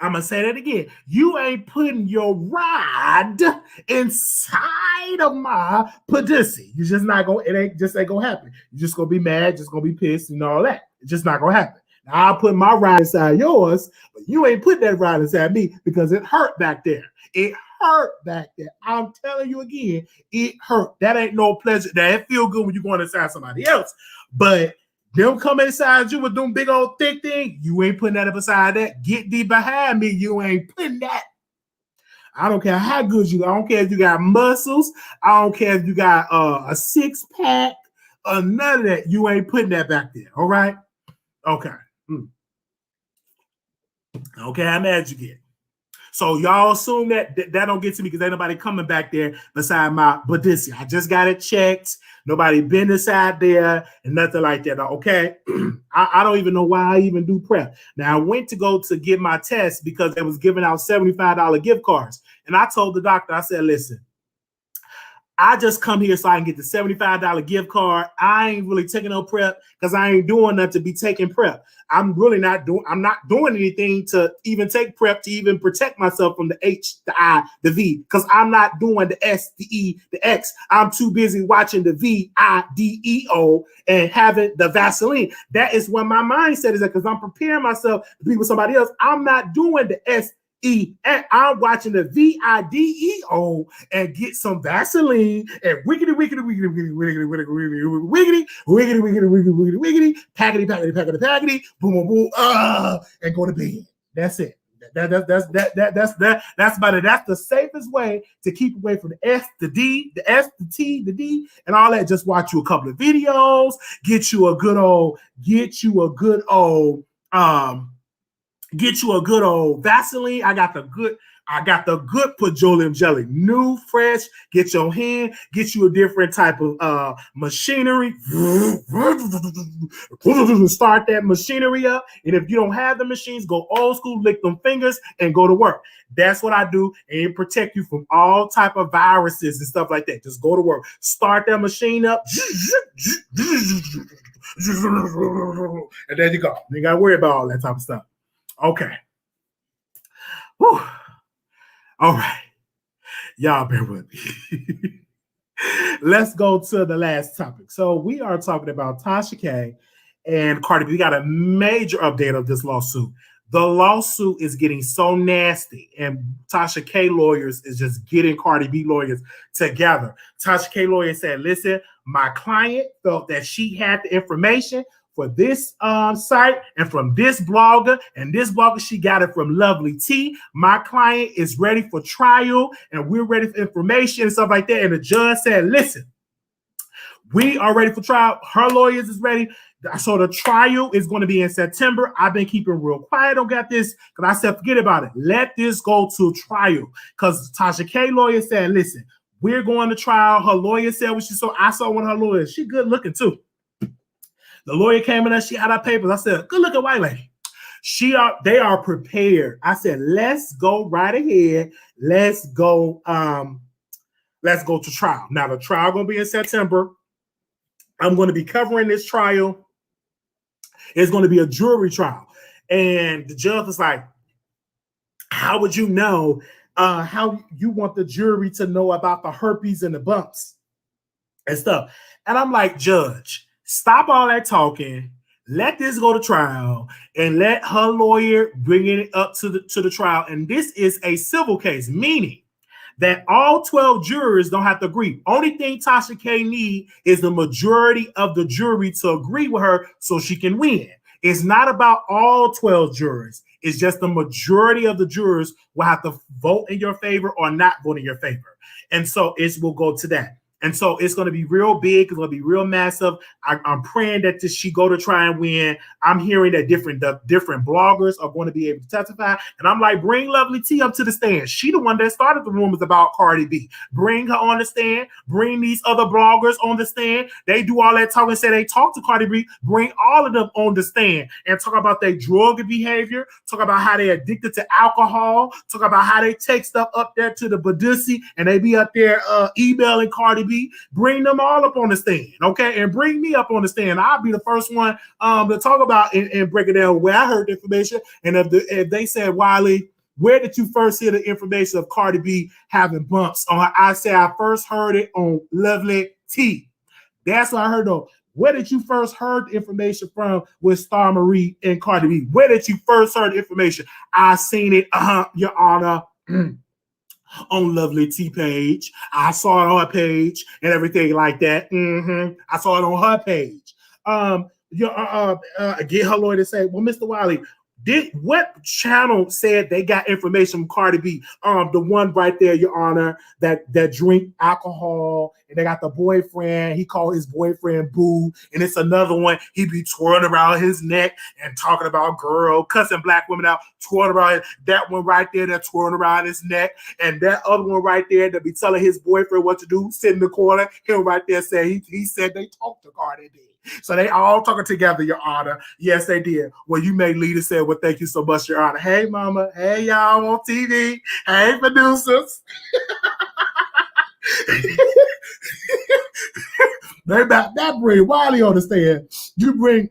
I'm going to say that again. You ain't putting your rod inside of my pussy. You just not going, ain't going to happen. You're just going to be mad, just going to be pissed and all that. It's just not going to happen. Now, I'll put my rod inside yours, but you ain't put that rod inside me, because it hurt back there. It hurt back there. I'm telling you again, it hurt. That ain't no pleasure. That feel good when you're going inside somebody else. But them coming inside you with them big old thick thing, you ain't putting that up beside that. Get thee behind me. You ain't putting that. I don't care how good you are. I don't care if you got muscles. I don't care if you got a 6-pack or none of that. You ain't putting that back there. All right? Okay. Okay, how mad you get? So y'all assume that don't get to me, because ain't nobody coming back there beside my badissi. I just got it checked. Nobody been inside there and nothing like that. Okay. I don't even know why I even do prep. Now, I went to go to get my test because they was giving out $75 gift cards. And I told the doctor, I said, listen, I just come here so I can get the $75 gift card. I ain't really taking no prep, because I ain't doing nothing to be taking prep. I'm not doing anything to even take prep to even protect myself from the H, the I, the V, because I'm not doing the S, the E, the X. I'm too busy watching the VIDEO and having the Vaseline. That is what my mindset is at, because I'm preparing myself to be with somebody else. I'm not doing the S, E, and I'm watching the VIDEO and get some Vaseline and wiggity, packety, boom, boom, and go to bed. That's it. That's about it. That's the safest way to keep away from the S, the D, the S, the T, the D, and all that. Just watch you a couple of videos, get you a good old Get you a good old Vaseline. I got the good petroleum jelly. New, fresh. Get your hand. Get you a different type of machinery. Start that machinery up. And if you don't have the machines, go old school, lick them fingers, and go to work. That's what I do, and it protect you from all type of viruses and stuff like that. Just go to work. Start that machine up. And there you go. You ain't got to worry about all that type of stuff. Okay. Whew. All right. Y'all bear with me. Let's go to the last topic. So we are talking about TashaK and Cardi B. We got a major update of this lawsuit. The lawsuit is getting so nasty, and TashaK lawyers is just getting Cardi B lawyers together. TashaK lawyer said, listen, my client felt that she had the information for this site and from this blogger, and this blogger, she got it from Lovely T. My client is ready for trial, and we're ready for information and stuff like that. And the judge said, listen, we are ready for trial. Her lawyers is ready. So the trial is going to be in September. I've been keeping real quiet on got this because I said, forget about it. Let this go to trial. Because TashaK lawyer said, listen, we're going to trial. Her lawyer said what she saw. I saw one of her lawyers. She good looking too. The lawyer came in and she had her papers. I said, good looking white lady. They are prepared. I said, let's go right ahead. Let's go to trial. Now the trial gonna be in September. I'm going to be covering this trial. It's going to be a jury trial. And the judge was like, how would you know how you want the jury to know about the herpes and the bumps and stuff? And I'm like, Judge, stop all that talking. Let this go to trial and let her lawyer bring it up to the trial. And this is a civil case, meaning that all 12 jurors don't have to agree. Only thing TashaK need is the majority of the jury to agree with her so she can win. It's not about all 12 jurors. It's just the majority of the jurors will have to vote in your favor or not vote in your favor. And so it will go to that. And so it's going to be real big. It's going to be real massive. I'm praying that she go to try and win. I'm hearing that different bloggers are going to be able to testify. And I'm like, bring Lovely T up to the stand. She the one that started the rumors about Cardi B. Bring her on the stand. Bring these other bloggers on the stand. They do all that talking, say they talk to Cardi B. Bring all of them on the stand and talk about their drug behavior. Talk about how they're addicted to alcohol. Talk about how they take stuff up there to the Badusi and they be up there emailing Cardi B. Bring them all up on the stand, okay? And bring me up on the stand. I'll be the first one to talk about and break it down where I heard the information. And if they said, Wiley, where did you first hear the information of Cardi B having bumps on her? I say I first heard it on Lovely T. That's what I heard though. Where did you first heard the information from with Star Marie and Cardi B? Where did you first heard the information? I seen it, Your Honor. On Lovely T page. I saw it on her page and everything like that. I saw it on her page. Get her lawyer to say, well, Mr. Wiley, what channel said they got information from Cardi B? The one right there, Your Honor, that drink alcohol, and they got the boyfriend. He called his boyfriend Boo, and it's another one. He be twirling around his neck and talking about girl, cussing black women out, twirling around that one right there that twirling around his neck, and that other one right there that be telling his boyfriend what to do, sit in the corner. Him right there say he said they talked to Cardi B. So they all talking together, Your Honor. Yes, they did. Well, you made leader say, well, thank you so much, Your Honor. Hey, mama. Hey, y'all on TV. Hey, producers. That bring Wiley on the stand. You bring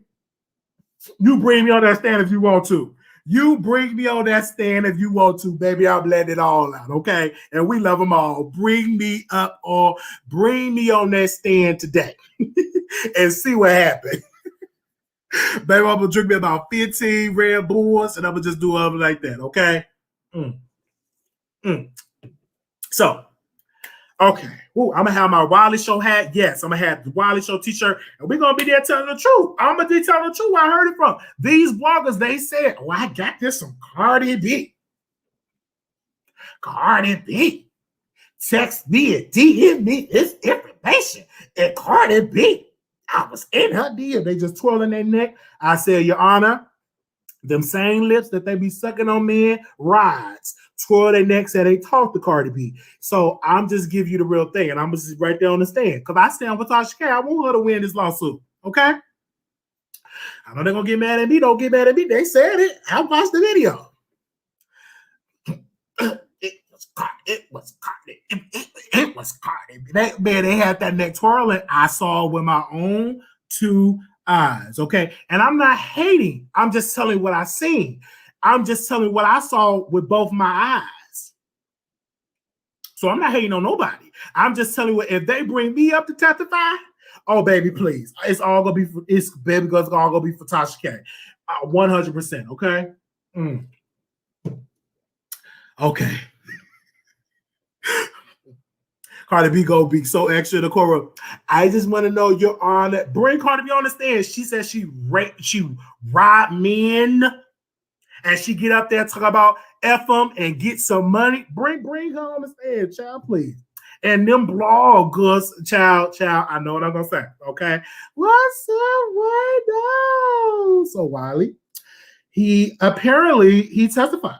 me on that stand if you want to. You bring me on that stand if you want to, baby. I'll let it all out, okay? And we love them all. Bring me on that stand today and see what happens. Baby, I'm gonna drink me about 15 Red Bulls and I'm gonna just do something like that, okay? So, okay. Ooh, I'm gonna have my Wiley Show hat. Yes, I'm gonna have the Wiley Show t-shirt, and we're gonna be there telling the truth. I'm gonna be telling the truth where I heard it from. These bloggers, they said, oh, I got this from Cardi B. Cardi B. Text me and DM me this information. And Cardi B, I was in her DM. They just twirling their neck. I said, Your Honor, Them same lips that they be sucking on men rides, twirl their necks and they talk to Cardi B. So I'm just giving you the real thing, and I'm just right there on the stand because I stand with TashaK. I want her to win this lawsuit. Okay. I know they're gonna get mad at me. Don't get mad at me. They said it. I watched the video. It was Cardi. It was Cardi. They had that neck twirling. I saw with my own two eyes. Okay. And I'm not hating. I'm just telling what I seen. I'm just telling what I saw with both my eyes. So I'm not hating on nobody. I'm just telling you, if they bring me up to testify, oh baby, please, it's all gonna be for, it's baby girls all gonna be for TashaK, 100%. Okay. Okay. Cardi B go be so extra in the courtroom. I just want to know your honor. Bring Cardi B on the stand. She said she robbed men, and she get up there talk about F them and get some money. Bring her on the stand, child, please. And them bloggers, child, I know what I'm gonna say. Okay, what's up, Wayno? So Wiley, he testified.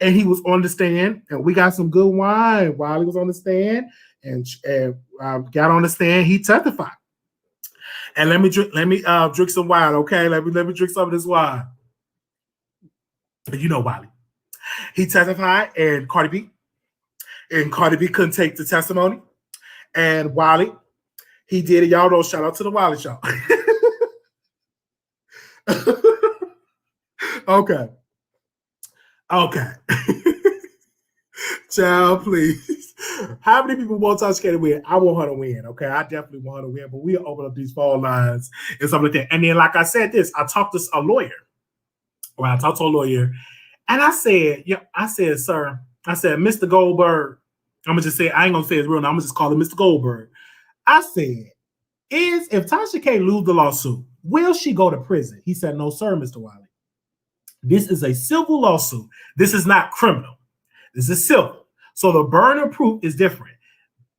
And he was on the stand, and we got some good wine. Wiley was on the stand, and got on the stand. He testified. And let me drink some wine, okay? Let me drink some of this wine. You know Wiley. He testified, and Cardi B couldn't take the testimony. And Wiley, he did it. Y'all know, shout out to the Wiley Show. Okay. Child, please. How many people want TashaK to win? I want her to win, okay? I definitely want her to win, but we'll open up these phone lines and stuff like that. And then, like I said I talked to a lawyer. Well, I talked to a lawyer, and I said, sir, Mr. Goldberg, I'm going to just say, I ain't going to say his real name, I'm going to just call him Mr. Goldberg. I said, if TashaK lose the lawsuit, will she go to prison? He said, no, sir, Mr. Wiley. This is a civil lawsuit. This is not criminal. This is civil. So the burden of proof is different.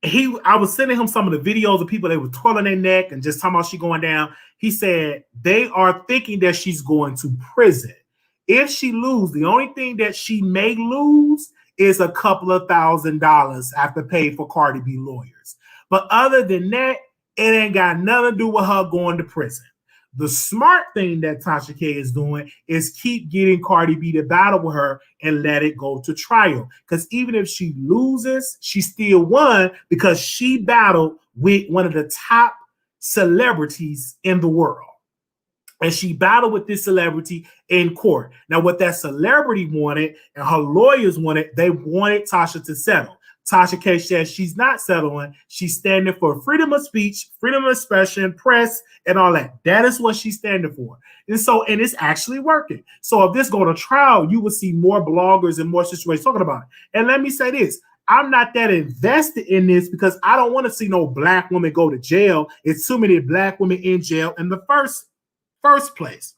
I was sending him some of the videos of people that were twirling their neck and just talking about she going down. He said they are thinking that she's going to prison. If she lose, the only thing that she may lose is a couple of $1,000 after pay for Cardi B lawyers. But other than that, it ain't got nothing to do with her going to prison. The smart thing that TashaK is doing is keep getting Cardi B to battle with her and let it go to trial. Because even if she loses, she still won because she battled with one of the top celebrities in the world. And she battled with this celebrity in court. Now, what that celebrity wanted and her lawyers wanted, they wanted Tasha to settle. TashaK says she's not settling. She's standing for freedom of speech, freedom of expression, press, and all that. That is what she's standing for. And it's actually working. So if this go to trial, you will see more bloggers and more situations talking about it. And let me say this. I'm not that invested in this because I don't want to see no black woman go to jail. It's too many black women in jail in the first place.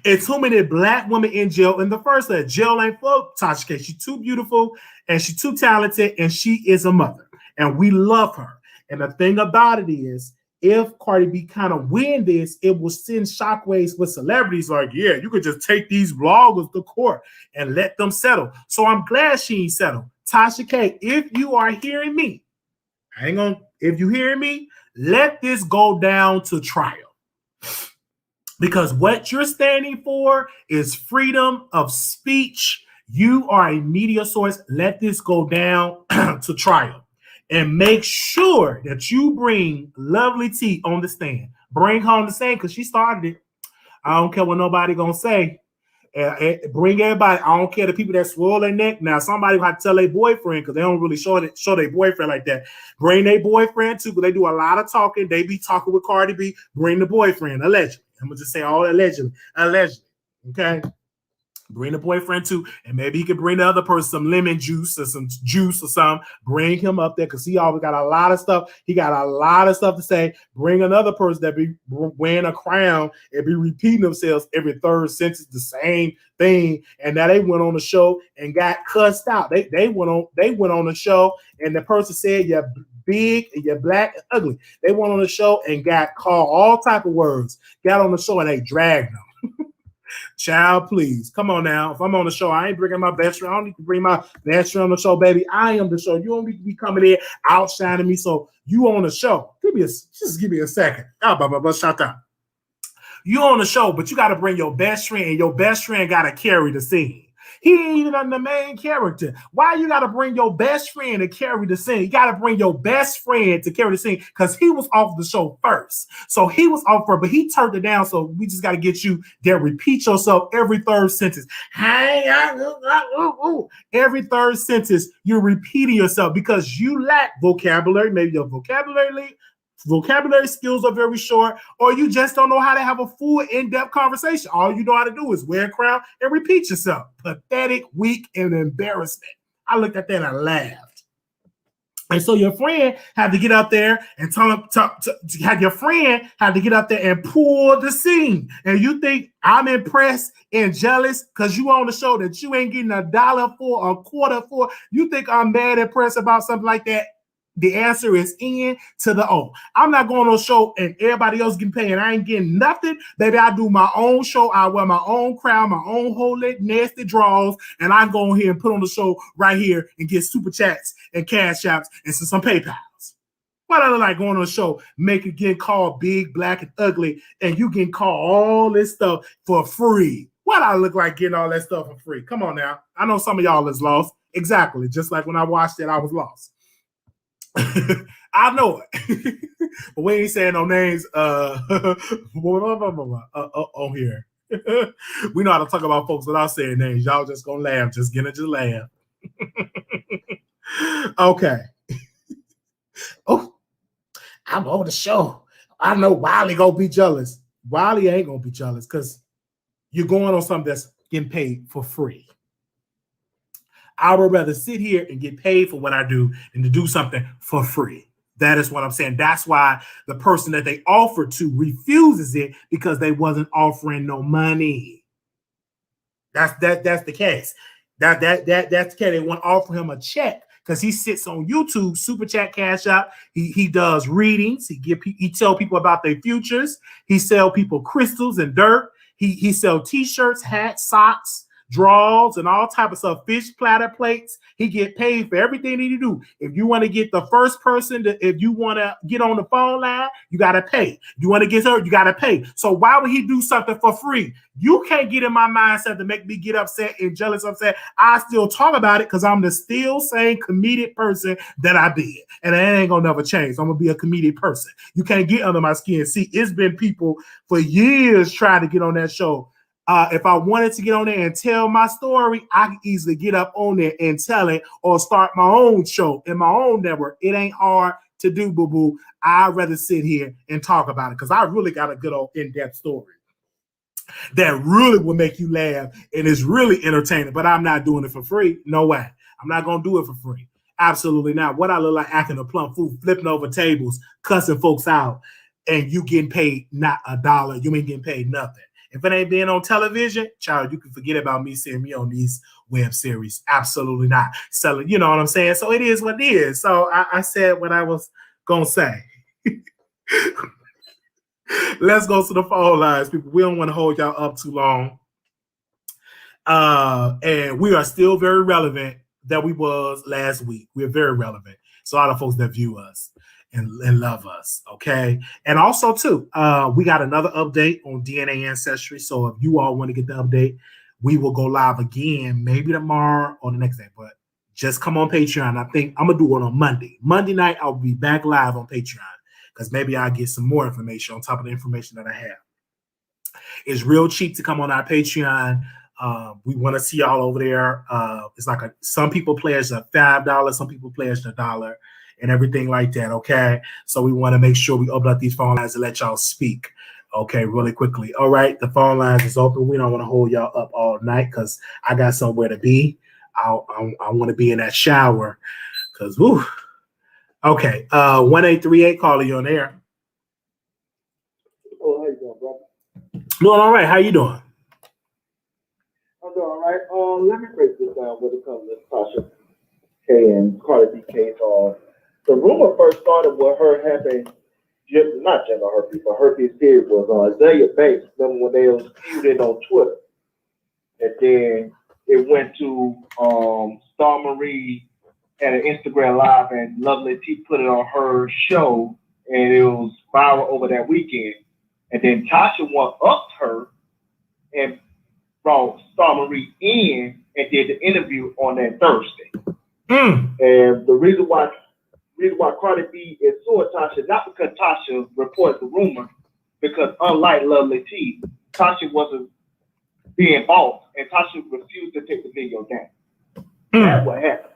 It's too many black women in jail in the first place. Jail ain't for TashaK. She's too beautiful and she's too talented and she is a mother. And we love her. And the thing about it is, if Cardi B kind of win this, it will send shockwaves with celebrities like, yeah, you could just take these bloggers to court and let them settle. So I'm glad she ain't settled. TashaK, if you are hearing me, if you hearing me, let this go down to trial. Because what you're standing for is freedom of speech. You are a media source. Let this go down to trial. And make sure that you bring Lovely T on the stand. Bring her on the stand because she started it. I don't care what nobody going to say. Bring everybody. I don't care the people that swirl their neck. Now, somebody will have to tell their boyfriend because they don't really show their boyfriend like that. Bring their boyfriend too because they do a lot of talking. They be talking with Cardi B. Bring the boyfriend, allegedly. I'm going to just say all allegedly. Okay? Bring the boyfriend too, and maybe he could bring the other person some lemon juice or some juice or something. Bring him up there because he always got a lot of stuff. He got a lot of stuff to say. Bring another person that be wearing a crown and be repeating themselves every third sentence, the same thing. And now they went on the show and got cussed out. They went on the show and the person said you're big and you're black and ugly. They went on the show and got called all type of words. Got on the show and they dragged them. Child, please. Come on now. If I'm on the show, I ain't bringing my best friend. I don't need to bring my best friend on the show, baby. I am the show. You don't need to be coming in outshining me. So you on the show. Just give me a second. Shut up. You on the show, but you got to bring your best friend, and your best friend got to carry the scene. He ain't even the main character. Why you got to bring your best friend to carry the scene? You got to bring your best friend to carry the scene because he was off the show first. So he was off first, but he turned it down. So we just got to get you there. Repeat yourself every third sentence. Every third sentence, you're repeating yourself because you lack vocabulary. Maybe your vocabulary skills are very short, or you just don't know how to have a full in-depth conversation. All you know how to do is wear a crown and repeat yourself. Pathetic, weak, and embarrassment. I looked at that and I laughed. And so your friend had to get out there and your friend had to get out there and pull the scene. And you think I'm impressed and jealous because you on the show that you ain't getting $1 for, a quarter for. You think I'm mad impressed about something like that? The answer is N to the O. I'm not going on a show and everybody else getting paid and I ain't getting nothing. Baby, I do my own show. I wear my own crown, my own holy nasty draws, and I go here and put on the show right here and get super chats and cash apps and some PayPals. What I look like going on a show, getting called big, black, and ugly, and you getting called all this stuff for free. What I look like getting all that stuff for free? Come on now. I know some of y'all is lost. Exactly. Just like when I watched it, I was lost. I know it. But we ain't saying no names on here. We know how to talk about folks without saying names. Y'all just gonna laugh. Just laugh. Okay. Oh, I'm over the show. I know Wiley gonna be jealous. Wiley ain't gonna be jealous because you're going on something that's getting paid for free. I would rather sit here and get paid for what I do than to do something for free. That is what I'm saying. That's why the person that they offered to refuses it because they wasn't offering no money. That's the case. That's the case. They want to offer him a check because he sits on YouTube, super chat, cash out. He does readings. He tell people about their futures. He sell people crystals and dirt. He sell t-shirts, hats, socks, draws, and all type of stuff, fish platter plates. He get paid for everything that he do. If you want to get the first person if you want to get on the phone line, you got to pay. You want to get her, you got to pay. So why would he do something for free? You can't get in my mindset to make me get upset and jealous, upset. I still talk about it because I'm the still same comedic person that I did. And it ain't going to never change. I'm going to be a comedic person. You can't get under my skin. See, it's been people for years trying to get on that show. If I wanted to get on there and tell my story, I could easily get up on there and tell it or start my own show in my own network. It ain't hard to do, boo-boo. I'd rather sit here and talk about it because I really got a good old in-depth story that really will make you laugh and is really entertaining, but I'm not doing it for free. No way. I'm not going to do it for free. Absolutely not. What I look like acting a plump fool, flipping over tables, cussing folks out, and you getting paid not $1. You ain't getting paid nothing. If it ain't being on television, child, you can forget about me seeing me on these web series. Absolutely not. So, you know what I'm saying? So it is what it is. So I said what I was going to say. Let's go to the phone lines, people. We don't want to hold y'all up too long. And we are still very relevant that we was last week. We're very relevant. So all the folks that view us and love us, okay? And also, too, we got another update on DNA Ancestry. So if you all want to get the update, we will go live again, maybe tomorrow or the next day. But just come on Patreon. I think I'm going to do it on Monday. Monday night, I'll be back live on Patreon because maybe I'll get some more information on top of the information that I have. It's real cheap to come on our Patreon. We want to see y'all over there. It's like some people pledge $5, some people pledge $1. And everything like that, okay? So we want to make sure we open up these phone lines and let y'all speak, okay, really quickly. All right, the phone lines is open. We don't want to hold y'all up all night because I got somewhere to be. I want to be in that shower because, woo. Okay, 1838, caller, you on air. Oh, how you doing, brother? Doing all right. How you doing? I'm doing all right. Let me break this down when it comes to Tasha K and Cardi B case. The rumor first started with her having not genital herpes, but herpes period was on Isaiah Banks. Remember when they was feuding on Twitter? And then it went to Star Marie had an Instagram live, and Lovely T put it on her show, and it was viral over that weekend. And then Tasha one-upped her and brought Star Marie in and did the interview on that Thursday. And the reason why Cardi B is suing Tasha, not because Tasha reported the rumor, because unlike Lovely T, Tasha wasn't being bought, and Tasha refused to take the video down. That's what happened.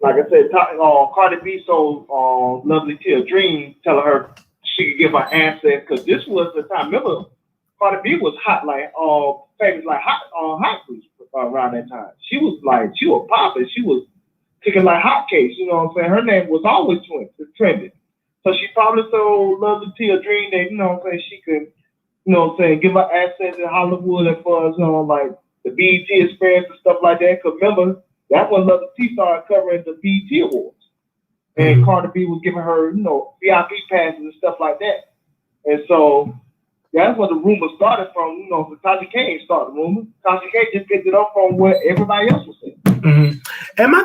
Like I said, Cardi B sold Lovely T a dream, telling her she could give her access, because this was the time. Remember, Cardi B was hot, like famous, like hot fruits around that time. She was popping. She was kicking like hotcakes. You know what I'm saying? Her name was always trending. So she probably sold Lovely T a dream that, you know what I'm saying, she could, you know what I'm saying, give her access in Hollywood as far as, like the BET experience and stuff like that. Because remember, that's when Lovely T started covering the BET Awards. And Cardi B was giving her, you know, VIP passes and stuff like that. And so that's where the rumor started from, you know, so TashaK ain't started the rumor. TashaK just picked it up from what everybody else was saying. And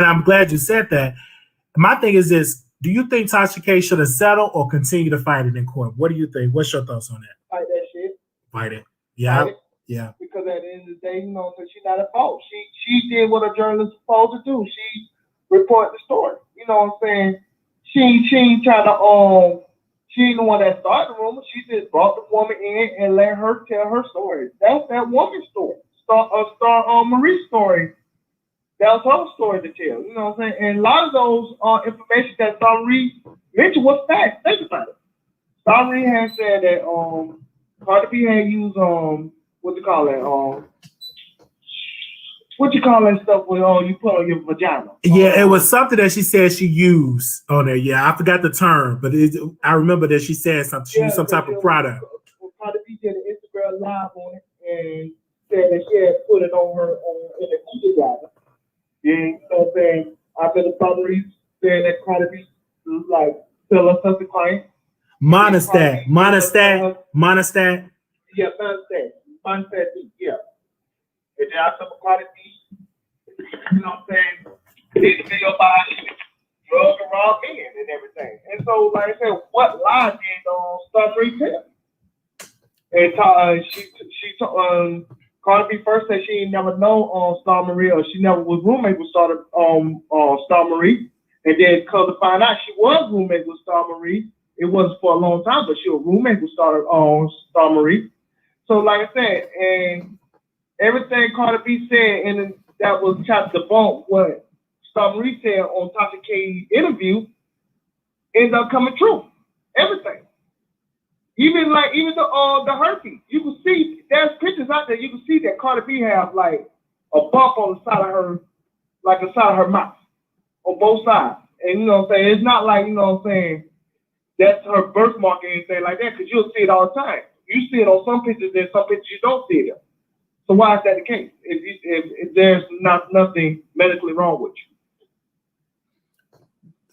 I'm glad you said that. My thing is this: do you think TashaK should have settled or continue to fight it in court? What do you think? What's your thoughts on that? Fight that shit. Fight it. Yeah. Fight it. Yeah. Because at the end of the day, you know, so she's not at fault. She did what a journalist is supposed to do. She reported the story. You know what I'm saying? She ain't trying to she ain't the one that started the rumor. She just brought the woman in and let her tell her story. That's that woman's story. Star Marie's story. That was her story to tell. You know what I'm saying? And a lot of those information that Star Marie mentioned was facts. Think about it. Star Marie had said that Cardi B had used what you call that stuff with you put on your vagina? Yeah, it was something that she said she used on there. Yeah, I forgot the term, but I remember that she said something. She used some type of product. Cardi B did an Instagram live on it and said that she had put it on her in a vagina. Yeah, you know what I'm saying? After the summary saying that Cardi B like tell us something client. Monostat. Yeah, Monostat, yeah. And then after Cardi B, you know what I'm saying, did the video by drug and raw men and everything. And so, like I said, what lie did Star Marie tell? And Cardi B first said she ain't never known Star Marie, or she never was roommate with Star Marie. And then come to find out she was roommate with Star Marie. It wasn't for a long time, but she was roommate with Star Marie. So like I said, and everything Cardi B said, and that was trying to debunk what Star Marie said on TashaK interview, ended up coming true. Everything. Even the herpes. You can see there's pictures out there. You can see that Cardi B have like a bump on the side of her, like the side of her mouth, on both sides. And you know what I'm saying? It's not like, you know what I'm saying, that's her birthmark or anything like that, because you'll see it all the time. You see it on some pictures, there's some pictures you don't see it. So why is that the case? If there's nothing medically wrong with you.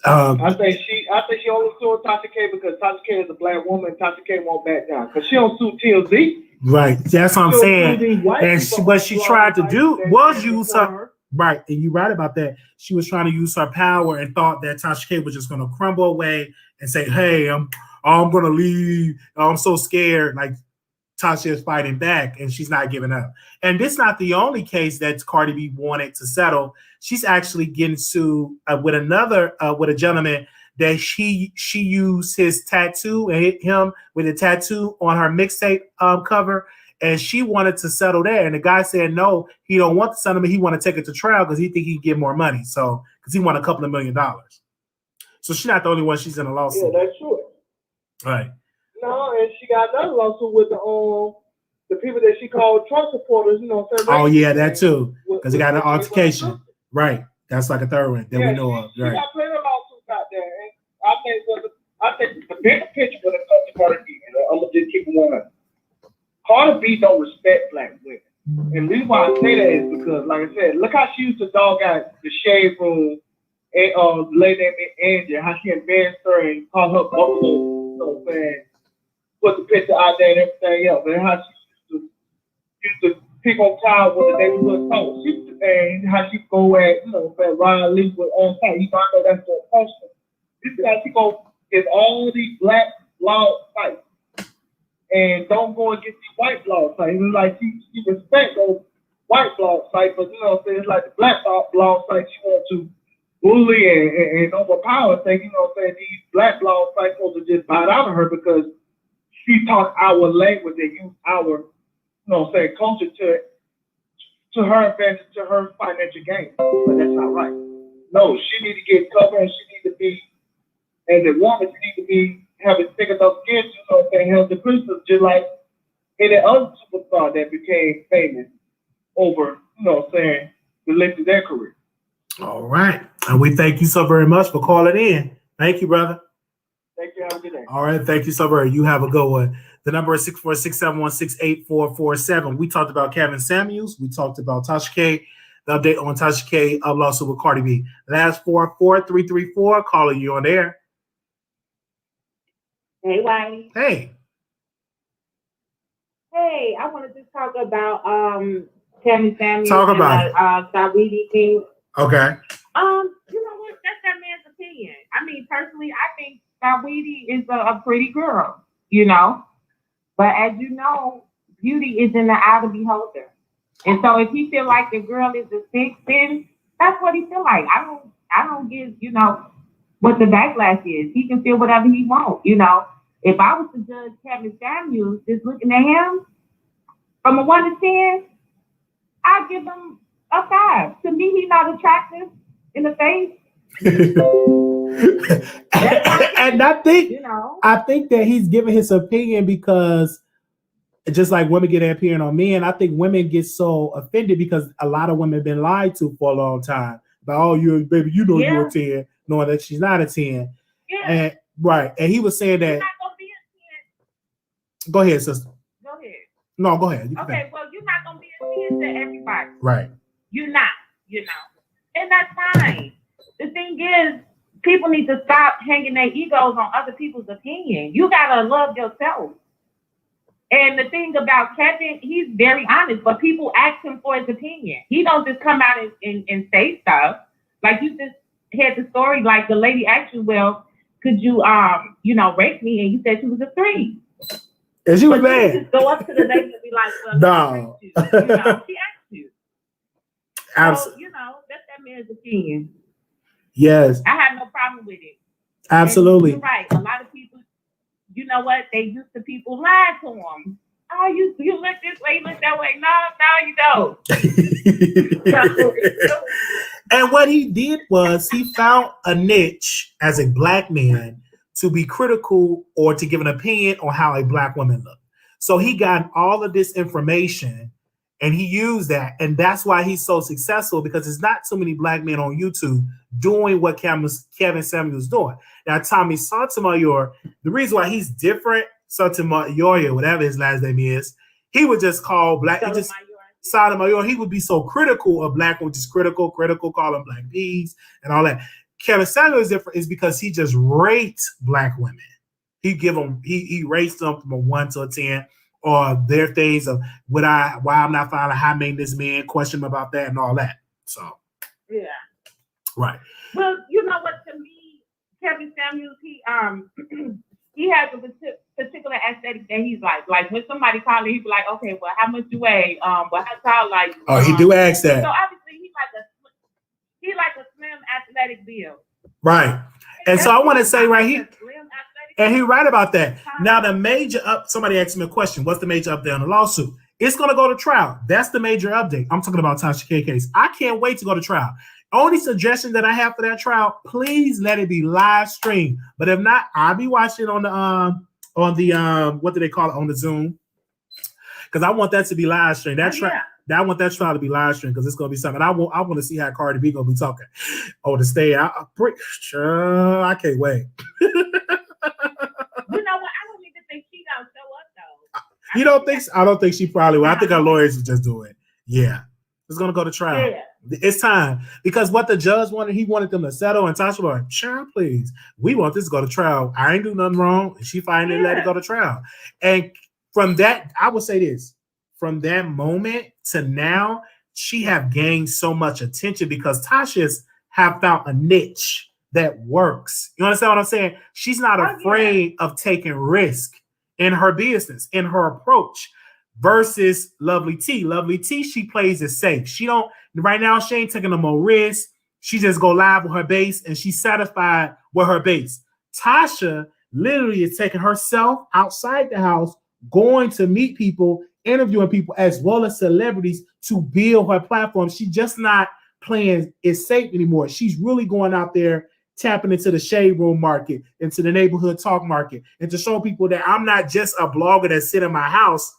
I think she only sued TashaK because TashaK is a black woman. TashaK won't back down because she don't sue TLZ. Right, that's what I'm saying. And what she tried to do was use her. Right, and you're right about that. She was trying to use her power and thought that TashaK was just going to crumble away and say, "Hey, I'm going to leave. I'm so scared." Like Tasha is fighting back, and she's not giving up. And this is not the only case that Cardi B wanted to settle. She's actually getting sued with a gentleman that she used his tattoo and hit him with a tattoo on her mixtape cover. And she wanted to settle there. And the guy said, no, he don't want the settlement. He want to take it to trial because he think he can get more money. So, because he won a couple of $1 million. So she's not the only one. She's in a lawsuit. Yeah, that's true. Right. No, and she got another lawsuit with the people that she called Trump supporters, you know. Oh, yeah, that too. Because they got an altercation. Right. That's like a third one that we know of. Right. She got plenty of lawsuits out there. And I think the bigger picture when it comes to Cardi B, I'm going to just keep it 100. Cardi B don't respect black women. And the reason why I say that is because, like I said, look how she used to dog out the shade room lady named Angie, how she embarrassed her and called her buffalo, you know what I'm saying? Put the picture out there and everything else, and how she used to pick on child with the neighborhood talk. And how she go at, you know, Ryan Lee with on time. You know, I know that's so personal. This is how she go get all these black law fights and don't go against these white law fights. It's like she respect those white law fights, but you know what I'm saying? It's like the black law fights she want to bully and overpower things. You know what I'm saying? These black law fights supposed to just bow down to her because she talks our language and use our, you know what I'm saying, culture to her advantage, to her financial gain. But that's not right. No, she need to get covered and she need to be, as a woman, she need to be having thick enough skin, you know what I'm saying, held the crystals, just like any other superstar that became famous over, you know what I'm saying, the length of their career. All right. And we thank you so very much for calling in. Thank you, brother. Thank you. Have a good day. All right. Thank you so very much. You have a good one. The number is 646-716-8447. We talked about Kevin Samuels. We talked about TashaK. The update on TashaK of lawsuit with Cardi B. Last 44334. Calling you on air. Hey, Wiley. Hey. Hey, I wanted to talk about Kevin Samuels. Talk about it. Saweetie thing. Okay. You know what? That's that man's opinion. I mean, personally, I think Saweetie is a pretty girl, you know. But as you know, beauty is in the eye of the beholder. And so if he feel like the girl is a 6, then that's what he feel like. I don't give, you know, what the backlash is. He can feel whatever he wants, you know. If I was to judge Kevin Samuels, just looking at him, from a 1 to 10, I'd give him a 5. To me, he's not attractive in the face. And I think, you know, I think that he's giving his opinion because just like women get their opinion on men, I think women get so offended because a lot of women have been lied to for a long time. But oh, you baby, you know you're a 10, knowing that she's not a 10. Yeah. And right. And he was saying that. You're not gonna be a 10. Go ahead, sister. Go ahead. No, go ahead. Okay, well, you're not gonna be a 10 to everybody. Right. You're not, you know. And that's fine. The thing is, people need to stop hanging their egos on other people's opinion. You gotta love yourself. And the thing about Kevin, he's very honest, but people ask him for his opinion. He don't just come out and say stuff. Like you just had the story, like the lady asked you, well, could you, you know, rate me? And you said she was a 3. And she was but mad. You just go up to the lady and be like, well, no. You know, she asked you. Absolutely. So, you know, that's that man's opinion. Yes. I have no problem with it. Absolutely. And you're right. A lot of people, you know what? They used to people lie to them. Oh, you look this way, you look that way. No, you don't. And what he did was he found a niche as a black man to be critical or to give an opinion on how a black woman looked. So he got all of this information and he used that. And that's why he's so successful, because there's not so many black men on YouTube doing what Kevin Samuels doing. Now, Tommy Sotomayor, the reason why he's different, Sotomayor, whatever his last name is, he would just call black, Sotomayor, he would be so critical of black women, just critical, call them black bees and all that. Kevin Samuels is different is because he just rates black women. He give them, he rates them from a 1 to a 10, or their things of why I'm not finding a high maintenance man, question about that and all that. So yeah. Right. Well, you know what, to me, Kevin Samuels, he has a particular aesthetic that he's like when somebody calls him, he be like, okay, well, how much you weigh? Well, how tall are you? Oh, he do ask that. So obviously he like a slim athletic build. Right. And so I want to say right here, and he right about that. Now the major somebody asked me a question. What's the major update on the lawsuit? It's going to go to trial. That's the major update. I'm talking about TashaK case. I can't wait to go to trial. Only suggestion that I have for that trial, please let it be live streamed. But if not, I'll be watching on the what do they call it, on the Zoom? Because I want that to be live streamed. I want that trial to be live streamed because it's gonna be something. I want to see how Cardi B gonna be talking on the stage. I can't wait. You know what? I don't even think she gonna show up though. You don't think? I don't think she probably will. I think our lawyers will just do it. Yeah, it's gonna go to trial. Yeah. It's time. Because what the judge wanted, he wanted them to settle, and Tasha was like, sure, please. We want this to go to trial. I ain't do nothing wrong. And she finally let it go to trial. And from that, I would say this, from that moment to now, she have gained so much attention because Tasha's have found a niche that works. You understand what I'm saying? She's not afraid of taking risk in her business, in her approach, versus Lovely T. Lovely T, she plays it safe. She don't, right now, she ain't taking no more risks. She just go live with her base and she's satisfied with her base. Tasha literally is taking herself outside the house, going to meet people, interviewing people as well as celebrities to build her platform. She's just not playing it safe anymore. She's really going out there, tapping into the shade room market, into the neighborhood talk market, and to show people that I'm not just a blogger that sit in my house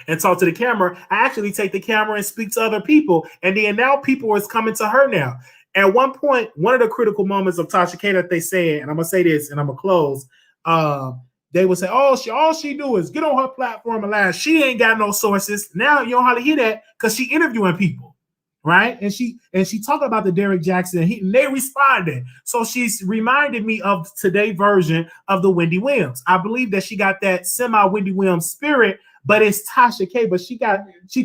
and talk to the camera. I actually take the camera and speak to other people. And then now people is coming to her now. At one point, one of the critical moments of TashaK that they said, and I'm gonna say this and I'm gonna close, they would say, all she do is get on her platform and lie. She ain't got no sources. Now you don't hardly hear that because she interviewing people, right? And she talked about the Derrick Jackson, and they responded. So she's reminded me of today's version of the Wendy Williams. I believe that she got that semi-Wendy Williams spirit, but it's TashaK. But she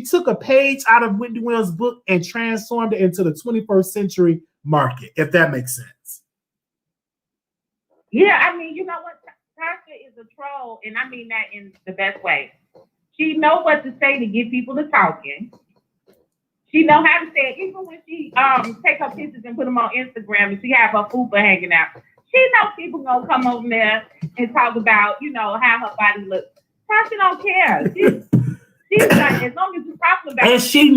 took a page out of Wendy Williams' book and transformed it into the 21st century market, if that makes sense. Yeah, I mean, you know what? Tasha is a troll, and I mean that in the best way. She knows what to say to get people to talking. She know how to say it. Even when she take her pictures and put them on Instagram and she have her fupa hanging out, she knows people gonna come over there and talk about, you know, how her body looks. Tasha don't care. She's like, as long as you're talking about it. And she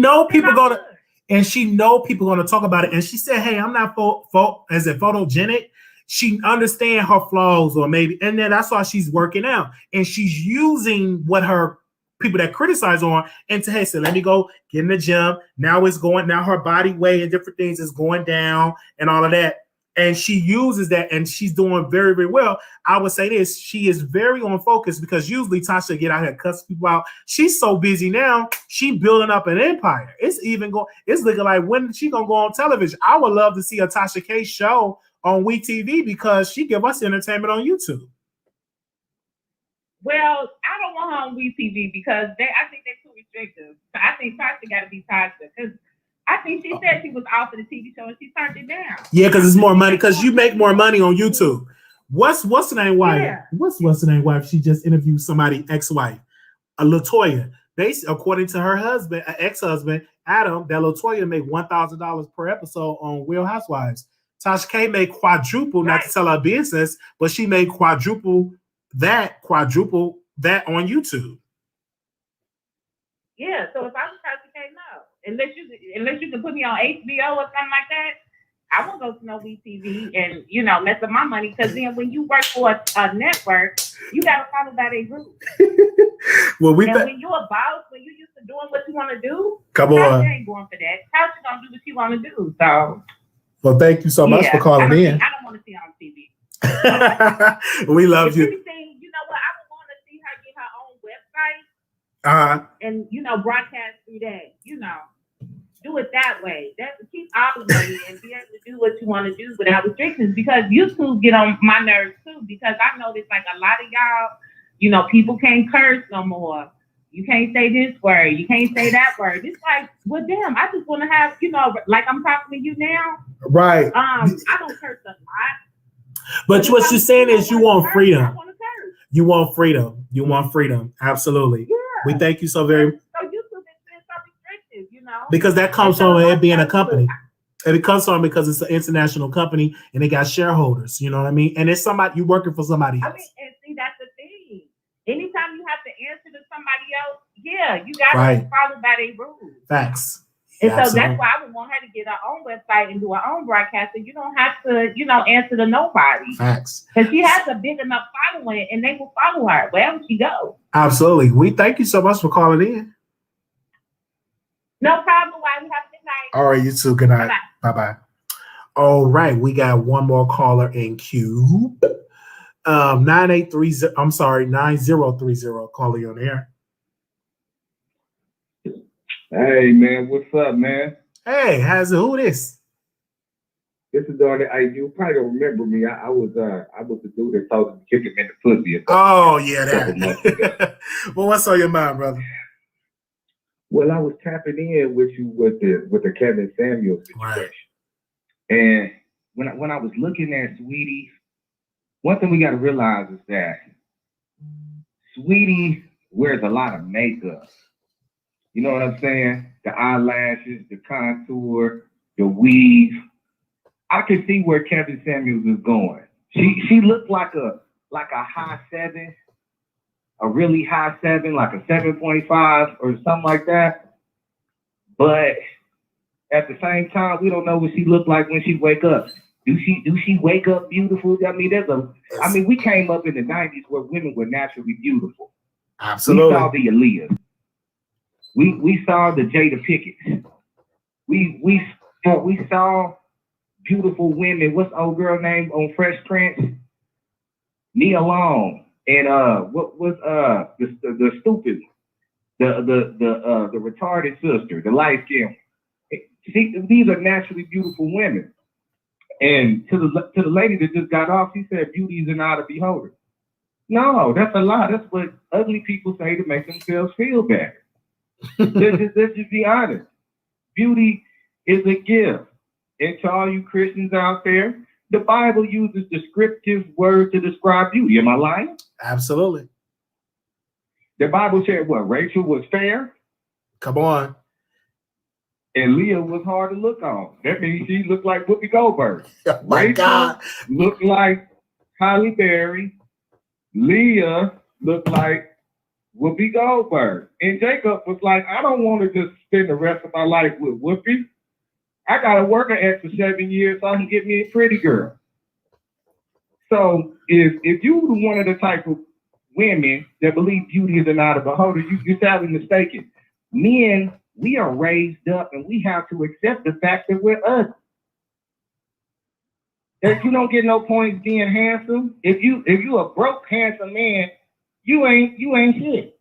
know people gonna talk about it. And she said, hey, I'm not photogenic. She understand her flaws, or maybe, and then that's why she's working out. And she's using what her people that criticize on and to, hey, so let me go get in the gym. Now her body weight and different things is going down and all of that. And she uses that, and she's doing very, very well. I would say this, she is very on focus, because usually Tasha get out here and cuss people out. She's so busy now, she building up an empire. It's looking like, when she gonna go on television? I would love to see a TashaK show on WeTV, because she give us entertainment on YouTube. Well, I don't want her on WeTV because I think they're too restrictive. So I think Tasha got to be Tasha, because I think she said she was offered a TV show and she turned it down. Yeah, because it's more money. Because you make more money on YouTube. What's the name wife? Yeah. What's the name wife? She just interviewed somebody, ex-wife, a LaToya. According to her husband, ex-husband Adam, that LaToya made $1,000 per episode on Real Housewives. TashaK made quadruple, not to tell her business, but she made quadruple that on YouTube. Yeah, so if I was TashaK, no. Unless you can put me on HBO or something like that, I won't go to no WeTV and, you know, mess up my money. Because then when you work for a network, you got to follow by their rules. When you're a boss, when you're used to doing what you want to do, Tasha ain't going for that. Tasha gonna do what she want to do. So. Well, thank you so much for calling in. I don't want to see her on TV. We love you. Anything, you know what? I would want to see her get her own website. And, you know, broadcast through that. You know, do it that way. That's to keep all the money and be able to do what you want to do without restrictions. Because YouTube get on my nerves too. Because I noticed, like, a lot of y'all, you know, people can't curse no more. You can't say this word. You can't say that word. It's like, well, damn, I just want to have, you know, like I'm talking to you now. Right. I don't curse a lot. But what you're saying is you want freedom. I want to curse. You want freedom. You want freedom. Absolutely. Yeah. We thank you so very much. So YouTube is so restrictive, you know. Because that comes from it being a company. And it comes from because it's an international company and they got shareholders. You know what I mean? And it's somebody, you're working for somebody else. I mean, and see, that's the thing. Anytime you have to answer to somebody else, yeah, you got to follow by their rules. Facts. And so that's why I would want her to get her own website and do her own broadcast. And you don't have to, you know, answer to nobody. Facts. Because she has a big enough following and they will follow her wherever she goes. Absolutely. We thank you so much for calling in. No problem. Why? We have a good night. All right, you too. Good night. Bye-bye. All right, we got one more caller in queue. 9030. Caller, you on the air. Hey man, what's up, man? Hey, who this? This is on it. You probably don't remember me. I was the dude that told him to kick him in the pussy. Oh yeah, that. Well, what's on your mind, brother? Well, I was tapping in with you with the Kevin Samuels situation, right. And when I was looking at Sweetie, one thing we got to realize is that Sweetie wears a lot of makeup. You know what I'm saying? The eyelashes, the contour, the weave. I can see where Kevin Samuels is going. She looked like a high 7, a really high 7, like a 7.5 or something like that. But at the same time, we don't know what she looked like when she wake up. Do she wake up beautiful? I mean, we came up in the 90s where women were naturally beautiful. Absolutely. We saw the Aaliyahs. We saw the Jada Pickett's. We saw beautiful women. What's the old girl name on Fresh Prince? Nia Long. And what was the stupid, the retarded sister, the light skin. These are naturally beautiful women. And to the lady that just got off, she said beauty is an eye of the beholder. No, that's a lie. That's what ugly people say to make themselves feel better. Let's just be honest. Beauty is a gift. And to all you Christians out there, the Bible uses descriptive words to describe beauty. Am I lying? Absolutely. The Bible said what? Rachel was fair. Come on. And Leah was hard to look on. That means she looked like Whoopi Goldberg. Oh my Rachel God. looked like Halle Berry. Leah looked like Whoopi Goldberg. And Jacob was like, I don't want to just spend the rest of my life with Whoopi. I got to work an extra 7 years so I can get me a pretty girl. So if you were one of the type of women that believe beauty is an eye of the beholder, you're sadly mistaken. Men, we are raised up and we have to accept the fact that we're ugly. If you don't get no points being handsome, if you a broke handsome man, you ain't shit.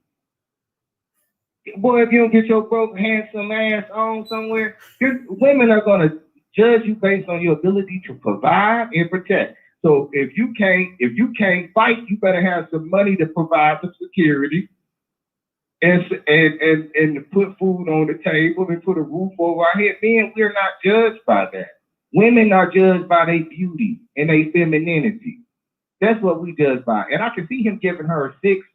Boy, if you don't get your broke handsome ass on somewhere, women are gonna judge you based on your ability to provide and protect. So if you can't fight, you better have some money to provide for security and to put food on the table and put a roof over our head. Men, we're not judged by that. Women are judged by their beauty and their femininity. That's what we judge by. And I can see him giving her a 6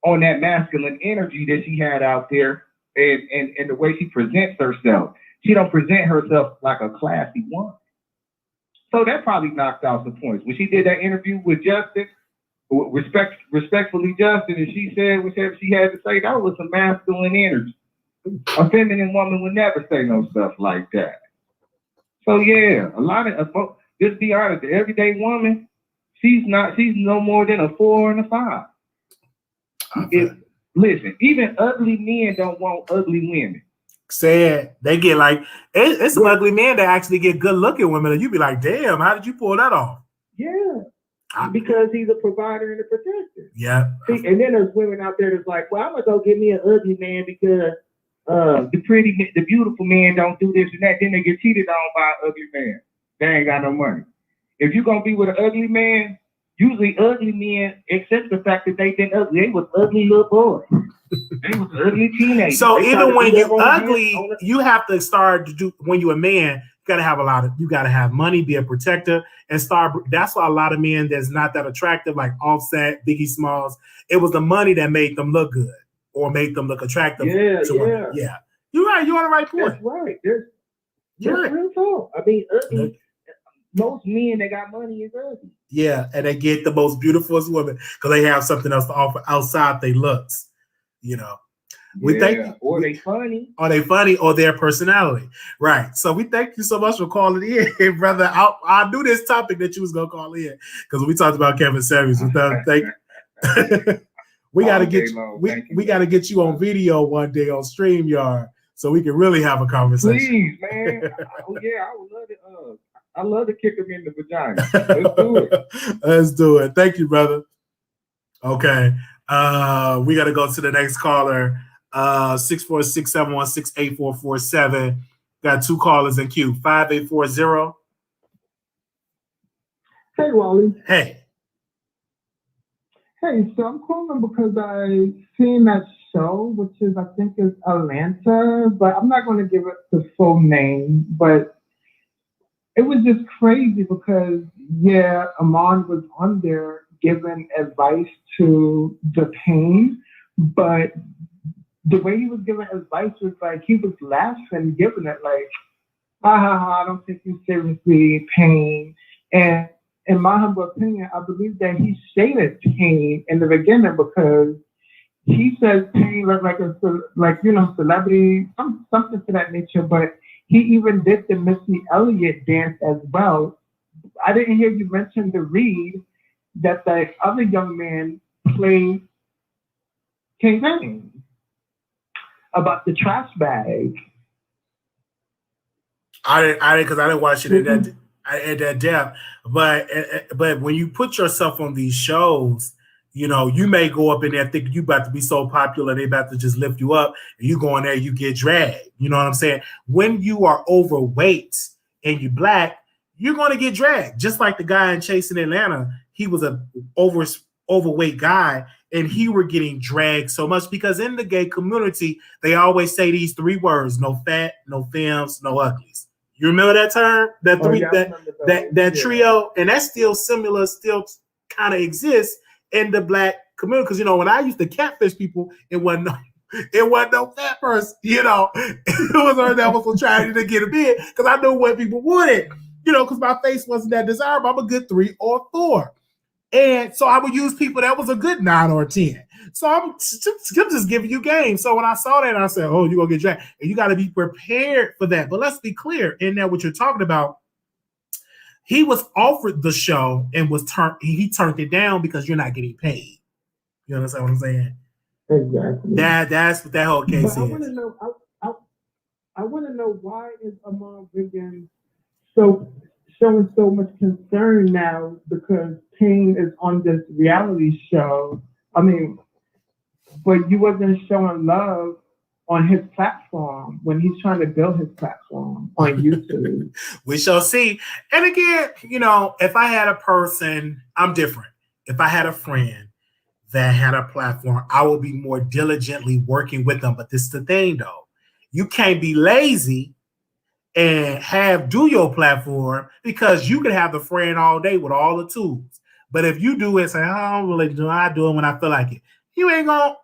on that masculine energy that she had out there and the way she presents herself. She don't present herself like a classy woman. So that probably knocked out some points. When she did that interview with Justin, respectfully Justin, and she said whatever she had to say, that was some masculine energy. A feminine woman would never say no stuff like that. So yeah, a lot of, just be honest, the everyday woman, she's no more than a 4 and a 5. Listen, even ugly men don't want ugly women. Said they get like it's some ugly men that actually get good looking women, and you be like, damn, how did you pull that off? Yeah, because he's a provider and a protector. Yeah. See, and then there's women out there that's like, well, I'm gonna go get me an ugly man because the beautiful men don't do this and that. Then they get cheated on by an ugly man. They ain't got no money. If you're gonna be with an ugly man, usually ugly men accept the fact that they've been ugly. They was ugly little boys. They was ugly teenagers. So even when you're ugly, you have to start to do, when you're a man, you gotta have money, be a protector, and start. That's why a lot of men that's not that attractive, like Offset, Biggie Smalls, it was the money that made them look good or made them look attractive to women. Yeah. You're right, you're on the right point. That's right. There's real talk. I mean, ugly. Most men that got money is ugly. Yeah, and they get the most beautiful women because they have something else to offer outside their looks. You know, or they funny, or their personality, right? So we thank you so much for calling in, brother. I knew this topic that you was gonna call in because we talked about Kevin Samuels. We gotta get you on video one day on StreamYard so we can really have a conversation. Please, man. I would love it. I love to kick him in the vagina. Let's do it. Let's do it. Thank you, brother. Okay. We got to go to the next caller. 646-716-8447. Got 2 callers in queue. 5840. Hey, Wally. Hey. Hey, so I'm calling because I seen that show, which is, I think is Atlanta, but I'm not going to give it the full name, but it was just crazy because, yeah, Amon was on there giving advice to the Pain, but the way he was giving advice was like, he was laughing, giving it like, ha ha ha, I don't take you seriously, Pain. And in my humble opinion, I believe that he shaded Pain in the beginning because he says Pain looked like a celebrity, something to that nature. But he even did the Missy Elliott dance as well. I didn't hear you mention the read that the other young man played King about the trash bag. I didn't because I didn't watch it at that depth. But when you put yourself on these shows, you know, you may go up in there thinking you about to be so popular, they about to just lift you up, and you go in there, you get dragged. You know what I'm saying? When you are overweight and you Black, you're going to get dragged. Just like the guy in Chasing Atlanta, he was a overweight guy, and he were getting dragged so much because in the gay community, they always say these 3 words: no fat, no femmes, no uglies. You remember that term? That trio, and that's still similar, still kind of exists in the Black community. Because, you know, when I used to catfish people, it wasn't no fat person, you know. It was her that was trying to get a bid because I knew what people wanted, you know, because my face wasn't that desirable. I'm a good 3 or 4. And so I would use people that was a good 9 or 10. So I'm just giving you game. So when I saw that, I said, oh, you're going to get dragged. And you got to be prepared for that. But let's be clear in that what you're talking about. He was offered the show and he turned it down because you're not getting paid. You understand what I'm saying? Exactly. That's what that whole case is. I want to know. I want to know why is Amon Wiggins showing so much concern now because Pain is on this reality show. I mean, but you wasn't showing love on his platform when he's trying to build his platform on YouTube. We shall see. And again, you know, if I had a person, I'm different. If I had a friend that had a platform, I would be more diligently working with them. But this is the thing, though. You can't be lazy and do your platform because you can have the friend all day with all the tools. But if you do it, say, I don't really do it, I do it when I feel like it. You ain't gonna,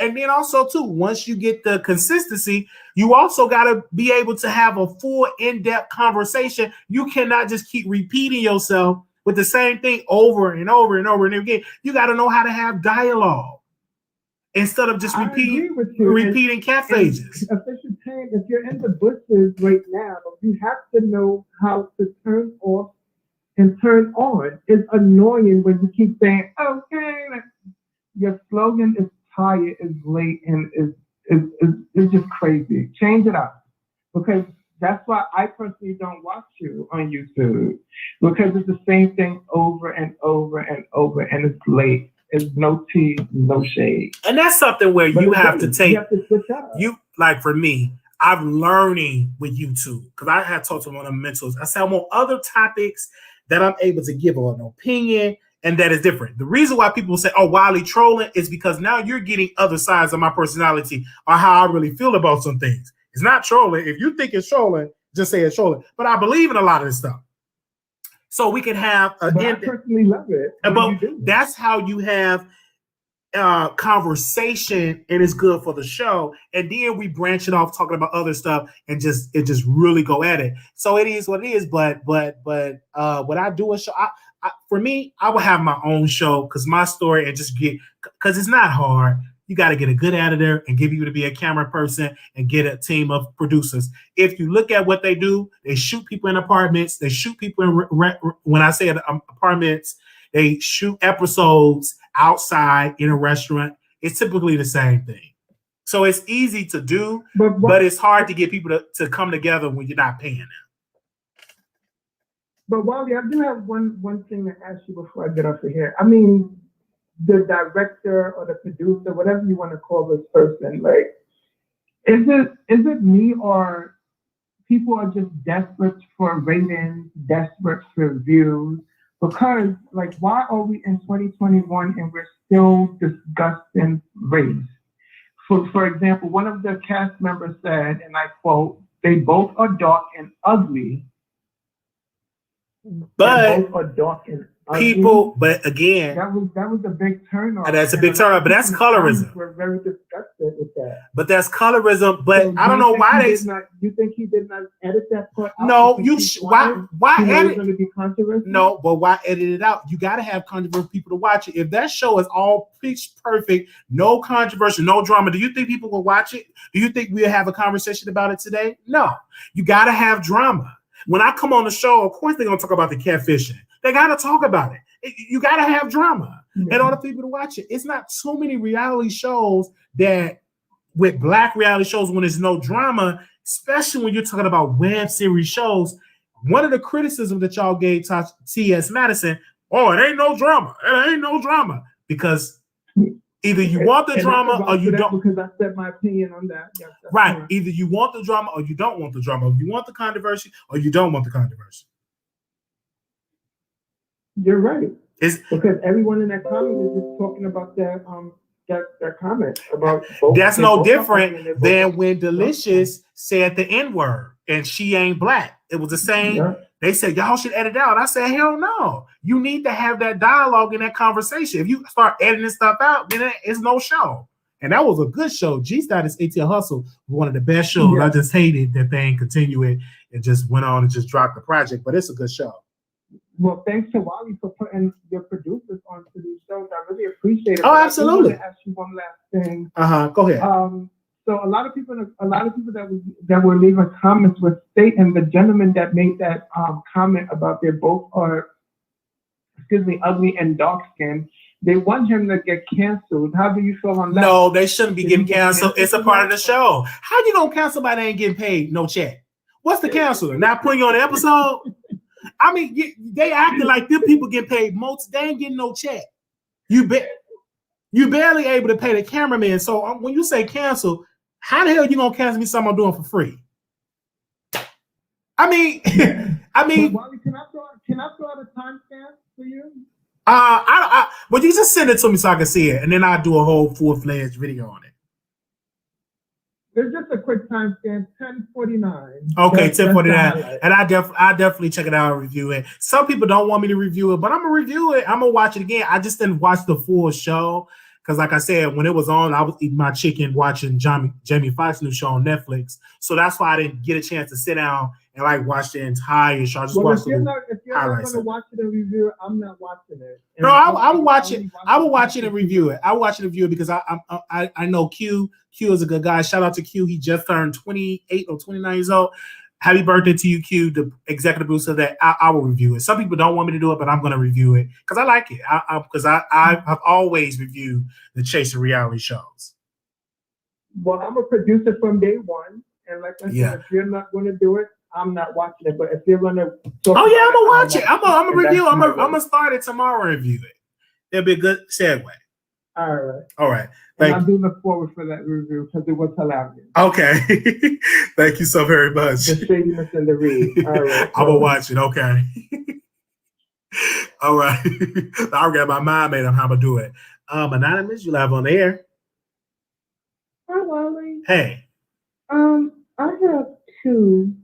and then also too, once you get the consistency, you also got to be able to have a full in-depth conversation. You cannot just keep repeating yourself with the same thing over and over and over and again. You got to know how to have dialogue instead of just repeating cat phases. Official Pain, if you're in the bushes right now, you have to know how to turn off and turn on. It's annoying when you keep saying, okay, your slogan is tired, is late, and is just crazy. Change it up. Because that's why I personally don't watch you on YouTube. Because it's the same thing over and over and over, and it's late. It's no tea, no shade. And that's something where you have to take, you have to switch up. Like for me, I'm learning with YouTube because I had talked to one of the mentors. I said, I want other topics that I'm able to give an opinion and that is different. The reason why people say, oh, Wiley trolling is because now you're getting other sides of my personality or how I really feel about some things. It's not trolling. If you think it's trolling, just say it's trolling. But I believe in a lot of this stuff. So we can have I personally love it. But that's how you have conversation, and it's good for the show. And then we branch it off talking about other stuff and just really go at it. So it is what it is. But what I do a show, for me, I would have my own show because my story and just because it's not hard. You got to get a good editor and give you to be a camera person and get a team of producers. If you look at what they do, they shoot people in apartments. They shoot people in when I say apartments, they shoot episodes outside in a restaurant. It's typically the same thing. So it's easy to do, but it's hard to get people to come together when you're not paying them. But Wally, I do have one thing to ask you before I get off of here. I mean, the director or the producer, whatever you want to call this person, like, is it me or people are just desperate for ratings, desperate for views. Because, like, why are we in 2021 and we're still discussing race? For example, one of the cast members said, and I quote, "They both are dark and ugly." But both are dark and people, but again, that was a big turn off. That's a big turn off, but that's colorism. We're very disgusted with that. But that's colorism. But So I don't know why they. You think he did not edit that part out? No, why edit? Going to be controversial? No, but why edit it out? You got to have controversial people to watch it. If that show is all pitch perfect, no controversy, no drama, do you think people will watch it? Do you think we'll have a conversation about it today? No, you got to have drama. When I come on the show, of course they're gonna talk about the catfishing. They gotta talk about it. You gotta have drama in order for people to watch it. It's not too many reality shows that, with black reality shows, when there's no drama, especially when you're talking about web series shows. One of the criticisms that y'all gave T.S. Madison, it ain't no drama. It ain't no drama. Because either you want the drama or you don't. Because I said my opinion on that. Yes, right. Fine. Either you want the drama or you don't want the drama. If you want the controversy or you don't want the controversy. You're right. Because everyone in that comment is just talking about their comment about both. That's no different than when Delicious said the N-word and she ain't black. It was the same. Yeah. They said, y'all should edit out. I said, hell no. You need to have that dialogue in that conversation. If you start editing stuff out, then it's no show. And that was a good show. G-Status ATL Hustle was one of the best shows. Yeah. I just hated that they ain't continue it and just went on and just dropped the project. But it's a good show. Well, thanks to Wiley for putting your producers onto these shows. I really appreciate it. Oh, absolutely. I want to ask you one last thing. Go ahead. So a lot of people that were leaving comments were stating the gentleman that made that comment about they both are, ugly and dark skinned. They want him to get canceled. How do you feel on that? No, they shouldn't be getting canceled. It's a part of the show. How you gonna cancel somebody that ain't getting paid no check? What's the canceler? Not putting you on the episode? I mean, they acting like them people get paid most. They ain't getting no check. You barely able to pay the cameraman. So when you say cancel, how the hell you gonna cancel me something I'm doing for free? I mean, Wally, can I throw out a timestamp for you? But you just send it to me so I can see it, and then I'll do a whole full-fledged video on it. There's just a quick timestamp, 10:49. Okay, 10:49, and I definitely check it out and review it. Some people don't want me to review it, but I'm gonna review it. I'm gonna watch it again. I just didn't watch the full show because, like I said, when it was on, I was eating my chicken watching Jamie Foxx's new show on Netflix. So that's why I didn't get a chance to sit down and watch the entire show. I just watched if you're not going to watch it and review it, I'm not watching it. No, I will watch it. I will watch it and review it. I will watch it and review it because I know Q. Q is a good guy. Shout out to Q. He just turned 28 or 29 years old. Happy birthday to you, Q, the executive producer. That I will review it. Some people don't want me to do it, but I'm going to review it because I like it. Because I've always reviewed the Chase of reality shows. Well, I'm a producer from day one, and like I said, if you're not going to do it, I'm not watching it. But if you're going to, I'm gonna watch it. I'm gonna review. I'm gonna start it tomorrow and review it. It'll be a good segue. All right. And I do look forward for that review because it was hilarious. Okay. Thank you so very much. The shadiness and the read. All right. I'm gonna watch it. Okay. All right. I got my mind made up how I'm gonna do it. Anonymous, you live on the air. Hi, Wally. Hey. I have two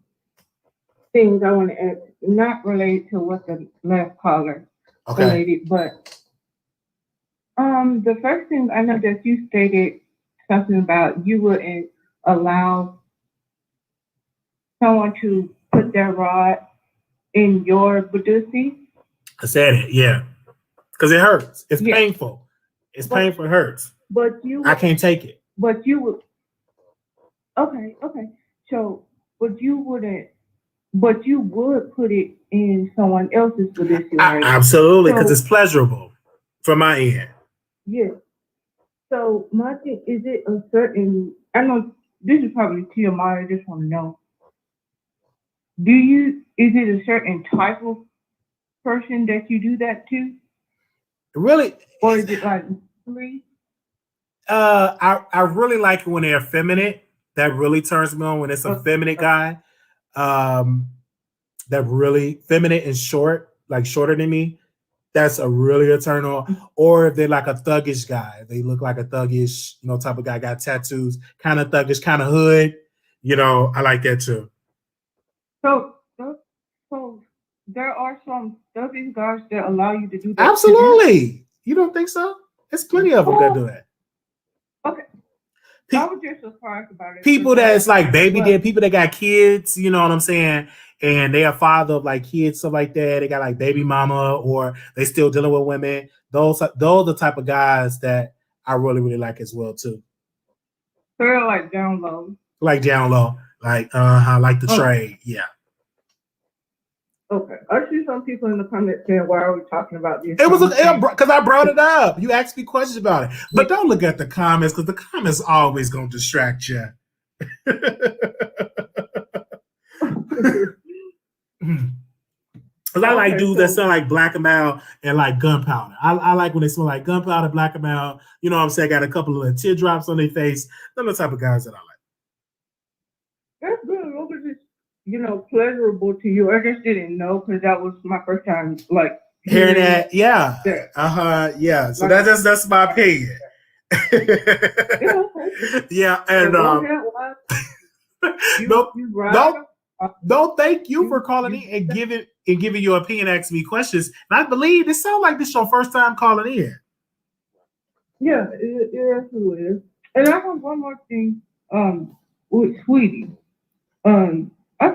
things I want to add, not related to what the last caller related, but the first thing I know that you stated something about you wouldn't allow someone to put their rod in your Badusi. I said it, yeah, because it hurts. It's painful. It's painful. It hurts. But I can't take it. But you would. Okay. So, but you wouldn't. But you would put it in someone else's Badusi, right? Absolutely, because it's pleasurable from my end. Yeah. So my thing is, it a certain? I know this is probably TMI. I just want to know. Is it a certain type of person that you do that to? Really? Or is it like three? I really like it when they're effeminate. That really turns me on when it's a feminine guy. that really feminine and short, like shorter than me, that's a really a turn on. Or if they're like a thuggish guy, they look like a thuggish, type of guy, got tattoos, kind of thuggish, kind of hood, I like that too. So there are some thuggish guys that allow you to do that. Absolutely. You don't think so? There's plenty of them that do that. Okay. I was just surprised about it. People that's like baby dad, people that got kids, you know what I'm saying? And they are father of like kids, stuff like that. They got like baby mama, or they still dealing with women. Those are the type of guys that I really, really like as well too. They're like down low. Like down low. Like like the trade. Yeah. Okay. I see some people in the comments saying, why are we talking about this? It was because I brought it up. You asked me questions about it. But don't look at the comments, because the comments always gonna distract you. Because I like dudes that smell like black and mild and like gunpowder. I like when they smell like gunpowder, black and mild. You know what I'm saying? Got a couple of little teardrops on their face. Those are the type of guys that I like. That's good. Look at this, pleasurable to you. I just didn't know, because that was my first time like hearing that. Yeah. Yeah. So like, that's my opinion. Yeah, and no, thank you for calling in and giving your opinion, asking me questions. And I believe it sounds like this is your first time calling in. Yeah, it absolutely is. And I have one more thing, with Sweetie. I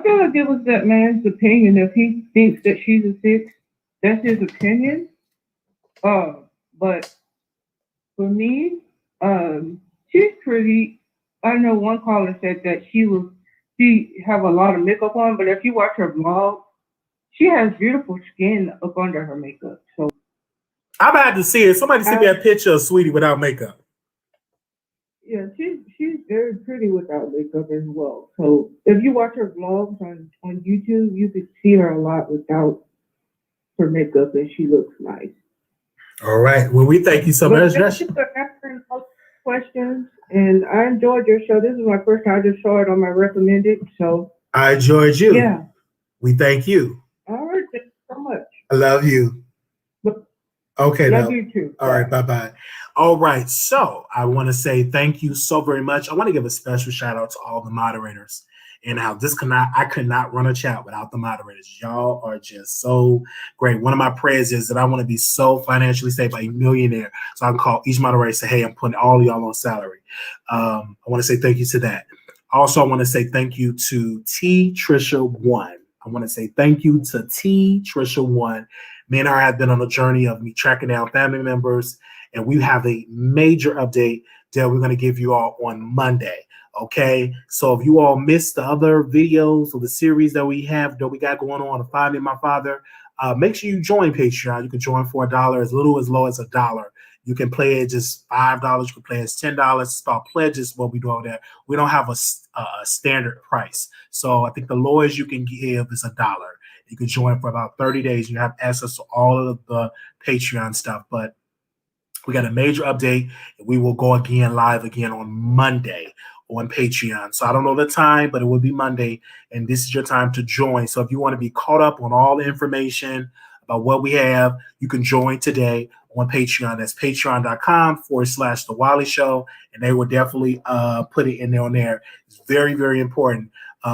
feel like it was that man's opinion. If he thinks that she's a 6, that's his opinion. But for me, she's pretty. I know one caller said that she have a lot of makeup on, but if you watch her vlog, she has beautiful skin up under her makeup. So I'm about to see it. Somebody send me a picture of Sweetie without makeup. Yeah, she's very pretty without makeup as well. So if you watch her vlogs on YouTube, you can see her a lot without her makeup, and she looks nice. All right. Well, we thank you so much. Thank you for answering questions, and I enjoyed your show. This is my first time. I just saw it on my recommended, so I enjoyed you. Yeah. We thank you. All right. Thank you so much. I love you. Okay. Love you too. All right. Bye-bye. All right. So I want to say thank you so very much. I want to give a special shout out to all the moderators, and how I could not run a chat without the moderators. Y'all are just so great. One of my prayers is that I want to be so financially stable, a millionaire, so I can call each moderator and say, hey, I'm putting all of y'all on salary. I want to say thank you to that. Also, I want to say thank you to Trisha1. I want to say thank you to Trisha1. Me and her have been on a journey of me tracking down family members, and we have a major update that we're going to give you all on Monday. Okay, so if you all missed the other videos or the series that we got going on, Find Me My Father, make sure you join Patreon. You can join for $1, as little as low as $1. You can play it just $5. You can play it as $10. It's about pledges. What we do over there. We don't have a standard price, so I think the lowest you can give is $1. You can join for about 30 days. You have access to all of the Patreon stuff. But we got a major update. We will go live again on Monday on Patreon. So I don't know the time, but it will be Monday, and this is your time to join. So if you want to be caught up on all the information about what we have, you can join today on Patreon. That's patreon.com/The Wiley Show, and they will definitely put it in there on there. It's very, very important.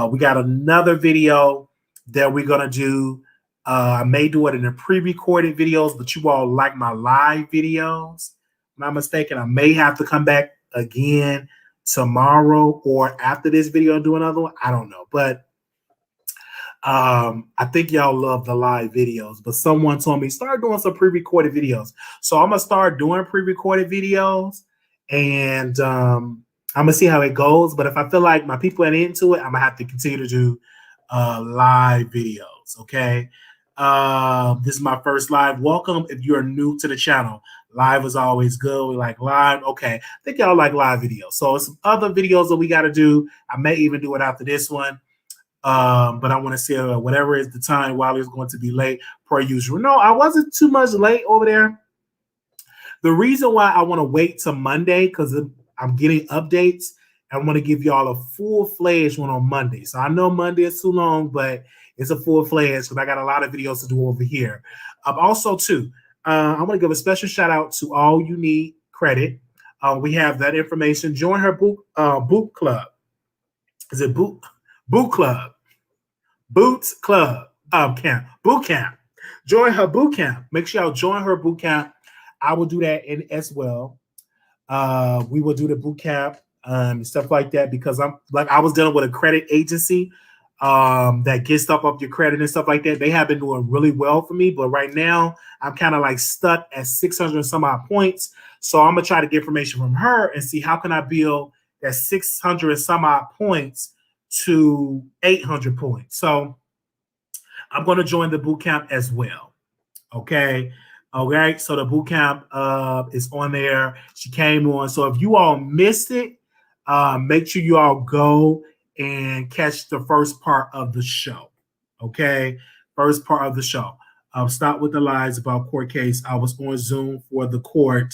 We got another video that we're going to do. I may do it in the pre-recorded videos, but you all like my live videos. If I'm not mistaken, I may have to come back again tomorrow or after this video and do another one. I don't know. But I think y'all love the live videos. But someone told me, start doing some pre-recorded videos. So I'm going to start doing pre-recorded videos, and I'm going to see how it goes. But if I feel like my people are into it, I'm going to have to continue to do live videos. Okay. This is my first live. Welcome if you're new to the channel. Live is always good. We like live. Okay. I think y'all like live videos. So some other videos that we got to do. I may even do it after this one. But I want to see whatever is the time while it's going to be late per usual. No, I wasn't too much late over there. The reason why I want to wait till Monday, because I'm getting updates, I want to give y'all a full-fledged one on Monday. So I know Monday is too long, but it's a full-fledged because I got a lot of videos to do over here. Also, too, I want to give a special shout-out to All You Need Credit. We have that information. Join her boot club. Is it boot club? Boots club camp. Boot camp. Join her boot camp. Make sure y'all join her boot camp. I will do that as well. We will do the boot camp and stuff like that because I was dealing with a credit agency that gets stuff up your credit and stuff like that. They have been doing really well for me, but right now I'm kind of like stuck at 600 and some odd points. So I'm gonna try to get information from her and see how can I build that 600 and some odd points to 800 points. So I'm going to join the boot camp as well. Okay. All right. So the boot camp is on there. She came on. So if you all missed it, make sure you all go and catch the first part of the show. Okay. First part of the show. Stop with the lies about court case. I was on Zoom for the court.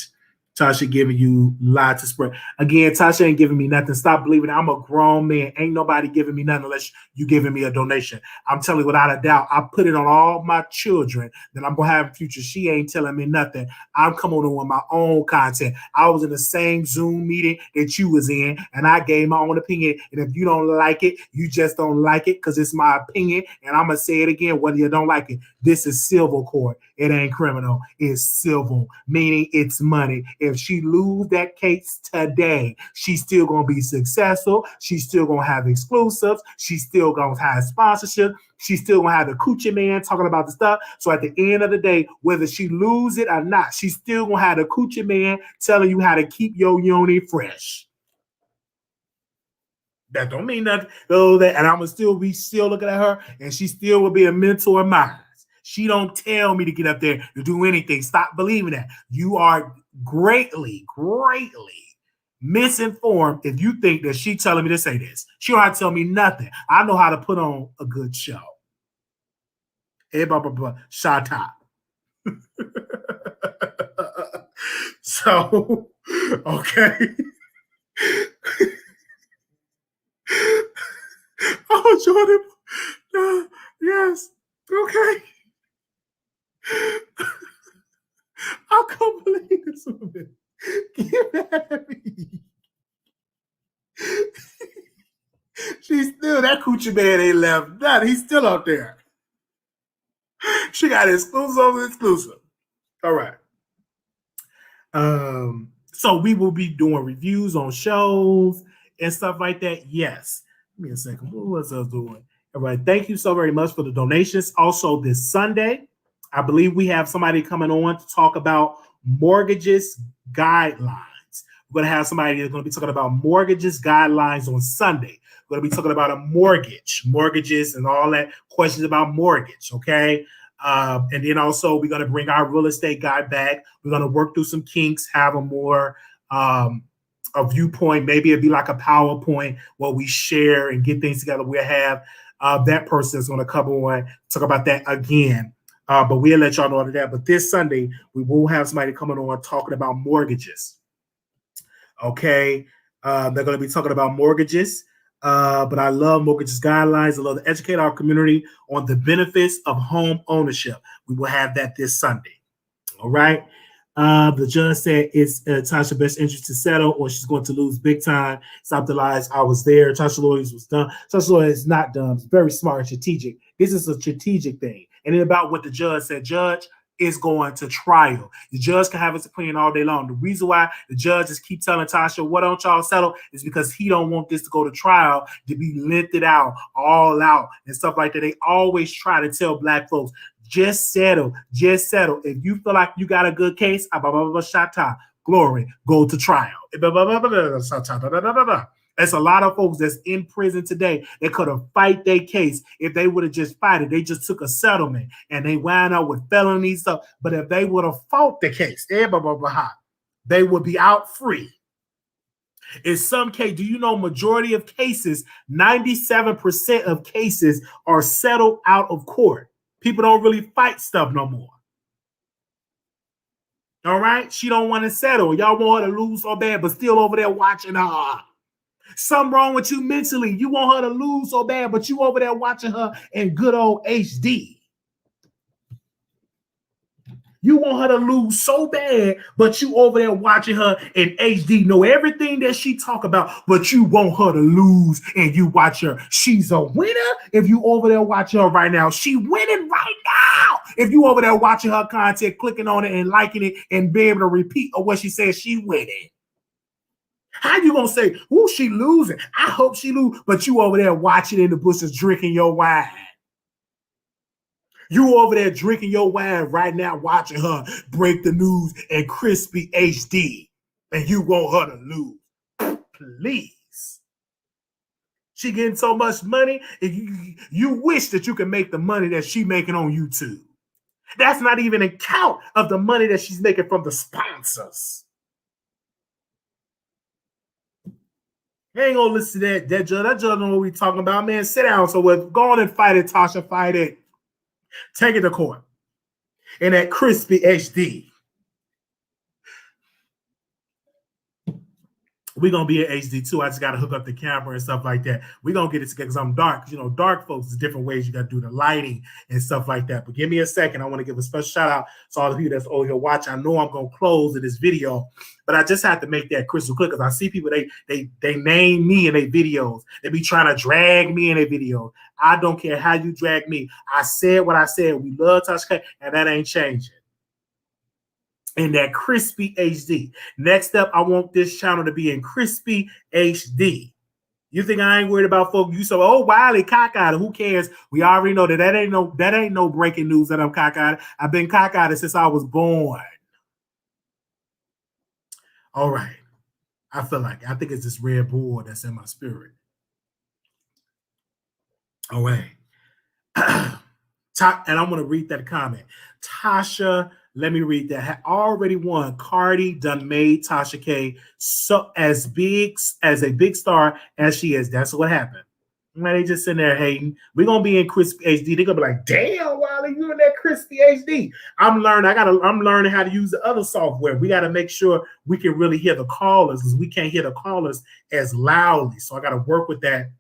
Tasha giving you lots of spread. Again, Tasha ain't giving me nothing. Stop believing it. I'm a grown man. Ain't nobody giving me nothing unless you giving me a donation. I'm telling you without a doubt, I put it on all my children that I'm going to have in the future. She ain't telling me nothing. I'm coming on with my own content. I was in the same Zoom meeting that you was in, and I gave my own opinion. And if you don't like it, you just don't like it because it's my opinion. And I'm going to say it again, whether you don't like it. This is civil court. It ain't criminal. It's civil, meaning it's money. If she lose that case today, she's still going to be successful. She's still going to have exclusives. She's still going to have sponsorship. She's still going to have the coochie man talking about the stuff. So at the end of the day, whether she lose it or not, she's still going to have the coochie man telling you how to keep your yoni fresh. That don't mean nothing. And I'm going to still be looking at her, and she still will be a mentor of mine. She don't tell me to get up there to do anything. Stop believing that. You are greatly, greatly misinformed if you think that she telling me to say this. She don't have to tell me nothing. I know how to put on a good show. Shut up. So, okay. Oh, Jordan. Yes. Okay. I can't believe this woman. Get mad at me. She's still, that coochie man ain't left. Nothing. He's still out there. She got exclusive. All right. So we will be doing reviews on shows and stuff like that. Yes. Give me a second. What was I doing? All right. Thank you so very much for the donations. Also, this Sunday, I believe we have somebody coming on to talk about mortgages guidelines. We're going to have somebody that's going to be talking about mortgages guidelines on Sunday. We're going to be talking about mortgages and all that questions about mortgage. Okay. And then also we're going to bring our real estate guy back. We're going to work through some kinks, have a more, a viewpoint. Maybe it'd be like a PowerPoint where we share and get things together. We'll have that person is going to come on, talk about that again. But we'll let y'all know that. But this Sunday, we will have somebody coming on talking about mortgages. Okay. They're going to be talking about mortgages. But I love mortgages guidelines. I love to educate our community on the benefits of home ownership. We will have that this Sunday. All right. The judge said it's Tasha's best interest to settle or she's going to lose big time. Stop the lies. I was there. Tasha Lawyers was done. Tasha Lawyers is not dumb. It's very smart and strategic. This is a strategic thing. And then about what the judge said, judge is going to trial. The judge can have his opinion all day long. The reason why the judges keep telling Tasha, what don't y'all settle, is because he don't want this to go to trial, to be lengthed out, all out, and stuff like that. They always try to tell black folks, just settle, just settle. If you feel like you got a good case, glory, go to trial. There's a lot of folks that's in prison today that could have fight their case if they would have just fight it. They just took a settlement and they wound up with felony stuff. But if they would have fought the case, they would be out free. In some case, do you know majority of cases, 97% of cases are settled out of court. People don't really fight stuff no more. All right? She don't want to settle. Y'all want her to lose so bad, but still over there watching her. Something wrong with you mentally. You want her to lose so bad, but you over there watching her in good old HD. You want her to lose so bad, but you over there watching her in HD, know everything that she talk about, but you want her to lose and you watch her. She's a winner. If you over there watching her right now, she winning right now. If you over there watching her content, clicking on it and liking it and be able to repeat what she says, she winning. How you gonna say, "Ooh, she losing"? I hope she lose, but you over there watching in the bushes, drinking your wine. You over there drinking your wine right now, watching her break the news in crispy HD, and you want her to lose. Please. She getting so much money, you wish that you could make the money that she making on YouTube. That's not even a count of the money that she's making from the sponsors. You ain't gonna listen to that judge. That judge know what we talking about, man. Sit down. So we're going and fight it, Tasha. Fight it. Take it to court in that crispy HD. We're going to be in HD too. I just got to hook up the camera and stuff like that. We're going to get it together because I'm dark. You know, dark folks, there's different ways you got to do the lighting and stuff like that. But give me a second. I want to give a special shout out to all the people that's over here watching. I know I'm going to close in this video, but I just have to make that crystal clear because I see people, they name me in their videos. They be trying to drag me in their videos. I don't care how you drag me. I said what I said. We love TashaK, and that ain't changing. In that crispy HD. Next up, I want this channel to be in crispy HD. You think I ain't worried about folks? You say, "Oh, Wiley cockeyed." Who cares? We already know that ain't no breaking news that I'm cockeyed. I've been cockeyed since I was born. All right. I think it's this Red Bull that's in my spirit. All right. And I'm going to read that comment. Tasha, let me read that. Had already won. Cardi done made TashaK so as a big star as she is. That's what happened. Man, they just sitting there hating. We're gonna be in crispy HD. They're gonna be like, "Damn, Wiley, you in that crispy HD." I'm learning how to use the other software. We gotta make sure we can really hear the callers because we can't hear the callers as loudly. So I gotta work with that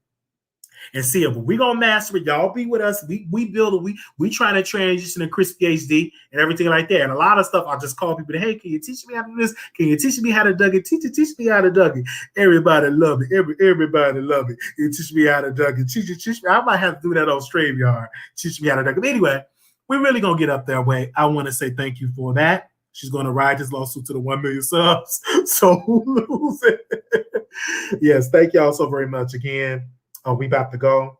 and see it. But we're gonna master it. Y'all be with us. We build it. We trying to transition to crispy HD and everything like that. And a lot of stuff I just call people, "Hey, can you teach me how to do this? Can you teach me how to dug it? Teach me how to dug it." Everybody love it. Everybody love it. You teach me how to dug it. Teach me. I might have to do that on StreamYard. Teach me how to dug it. But anyway, we're really gonna get up that way. I want to say thank you for that. She's gonna ride this lawsuit to the 1 million subs. So who loses? Yes, thank y'all so very much again. We about to go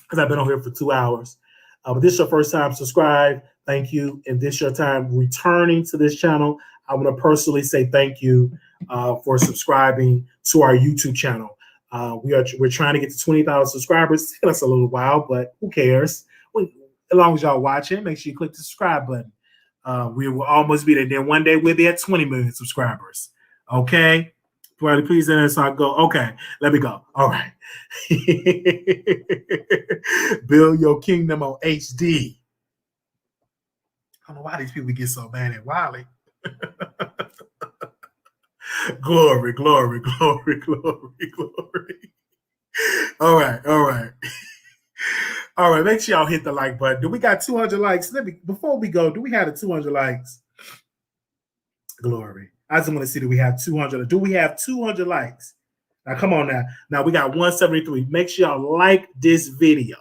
because I've been on here for 2 hours. But this is your first time, subscribe. Thank you. And this is your time returning to this channel. I want to personally say thank you for subscribing to our YouTube channel. We're trying to get to 20,000 subscribers. That's a little while, but who cares? As long as y'all watching, make sure you click the subscribe button. We will almost be there. Then one day we'll be at 20 million subscribers. Okay. Please, so I go. Okay, let me go. All right. Build your kingdom on HD. I don't know why these people get so mad at Wiley. Glory, glory, glory, glory, glory. All right, all right. All right, make sure y'all hit the like button. Do we got 200 likes? Before we go, do we have the 200 likes? Glory. I just want to see that we have 200. Do we have 200 likes? Now, come on now. Now, we got 173. Make sure y'all like this video.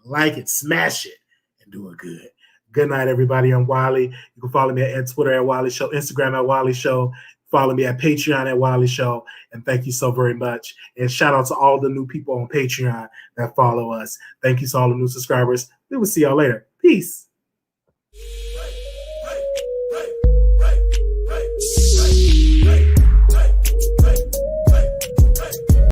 Like it, smash it, and do it good. Good night, everybody. I'm Wiley. You can follow me at Twitter at Wiley Show, Instagram at Wiley Show. Follow me at Patreon at Wiley Show. And thank you so very much. And shout out to all the new people on Patreon that follow us. Thank you to all the new subscribers. We will see y'all later. Peace.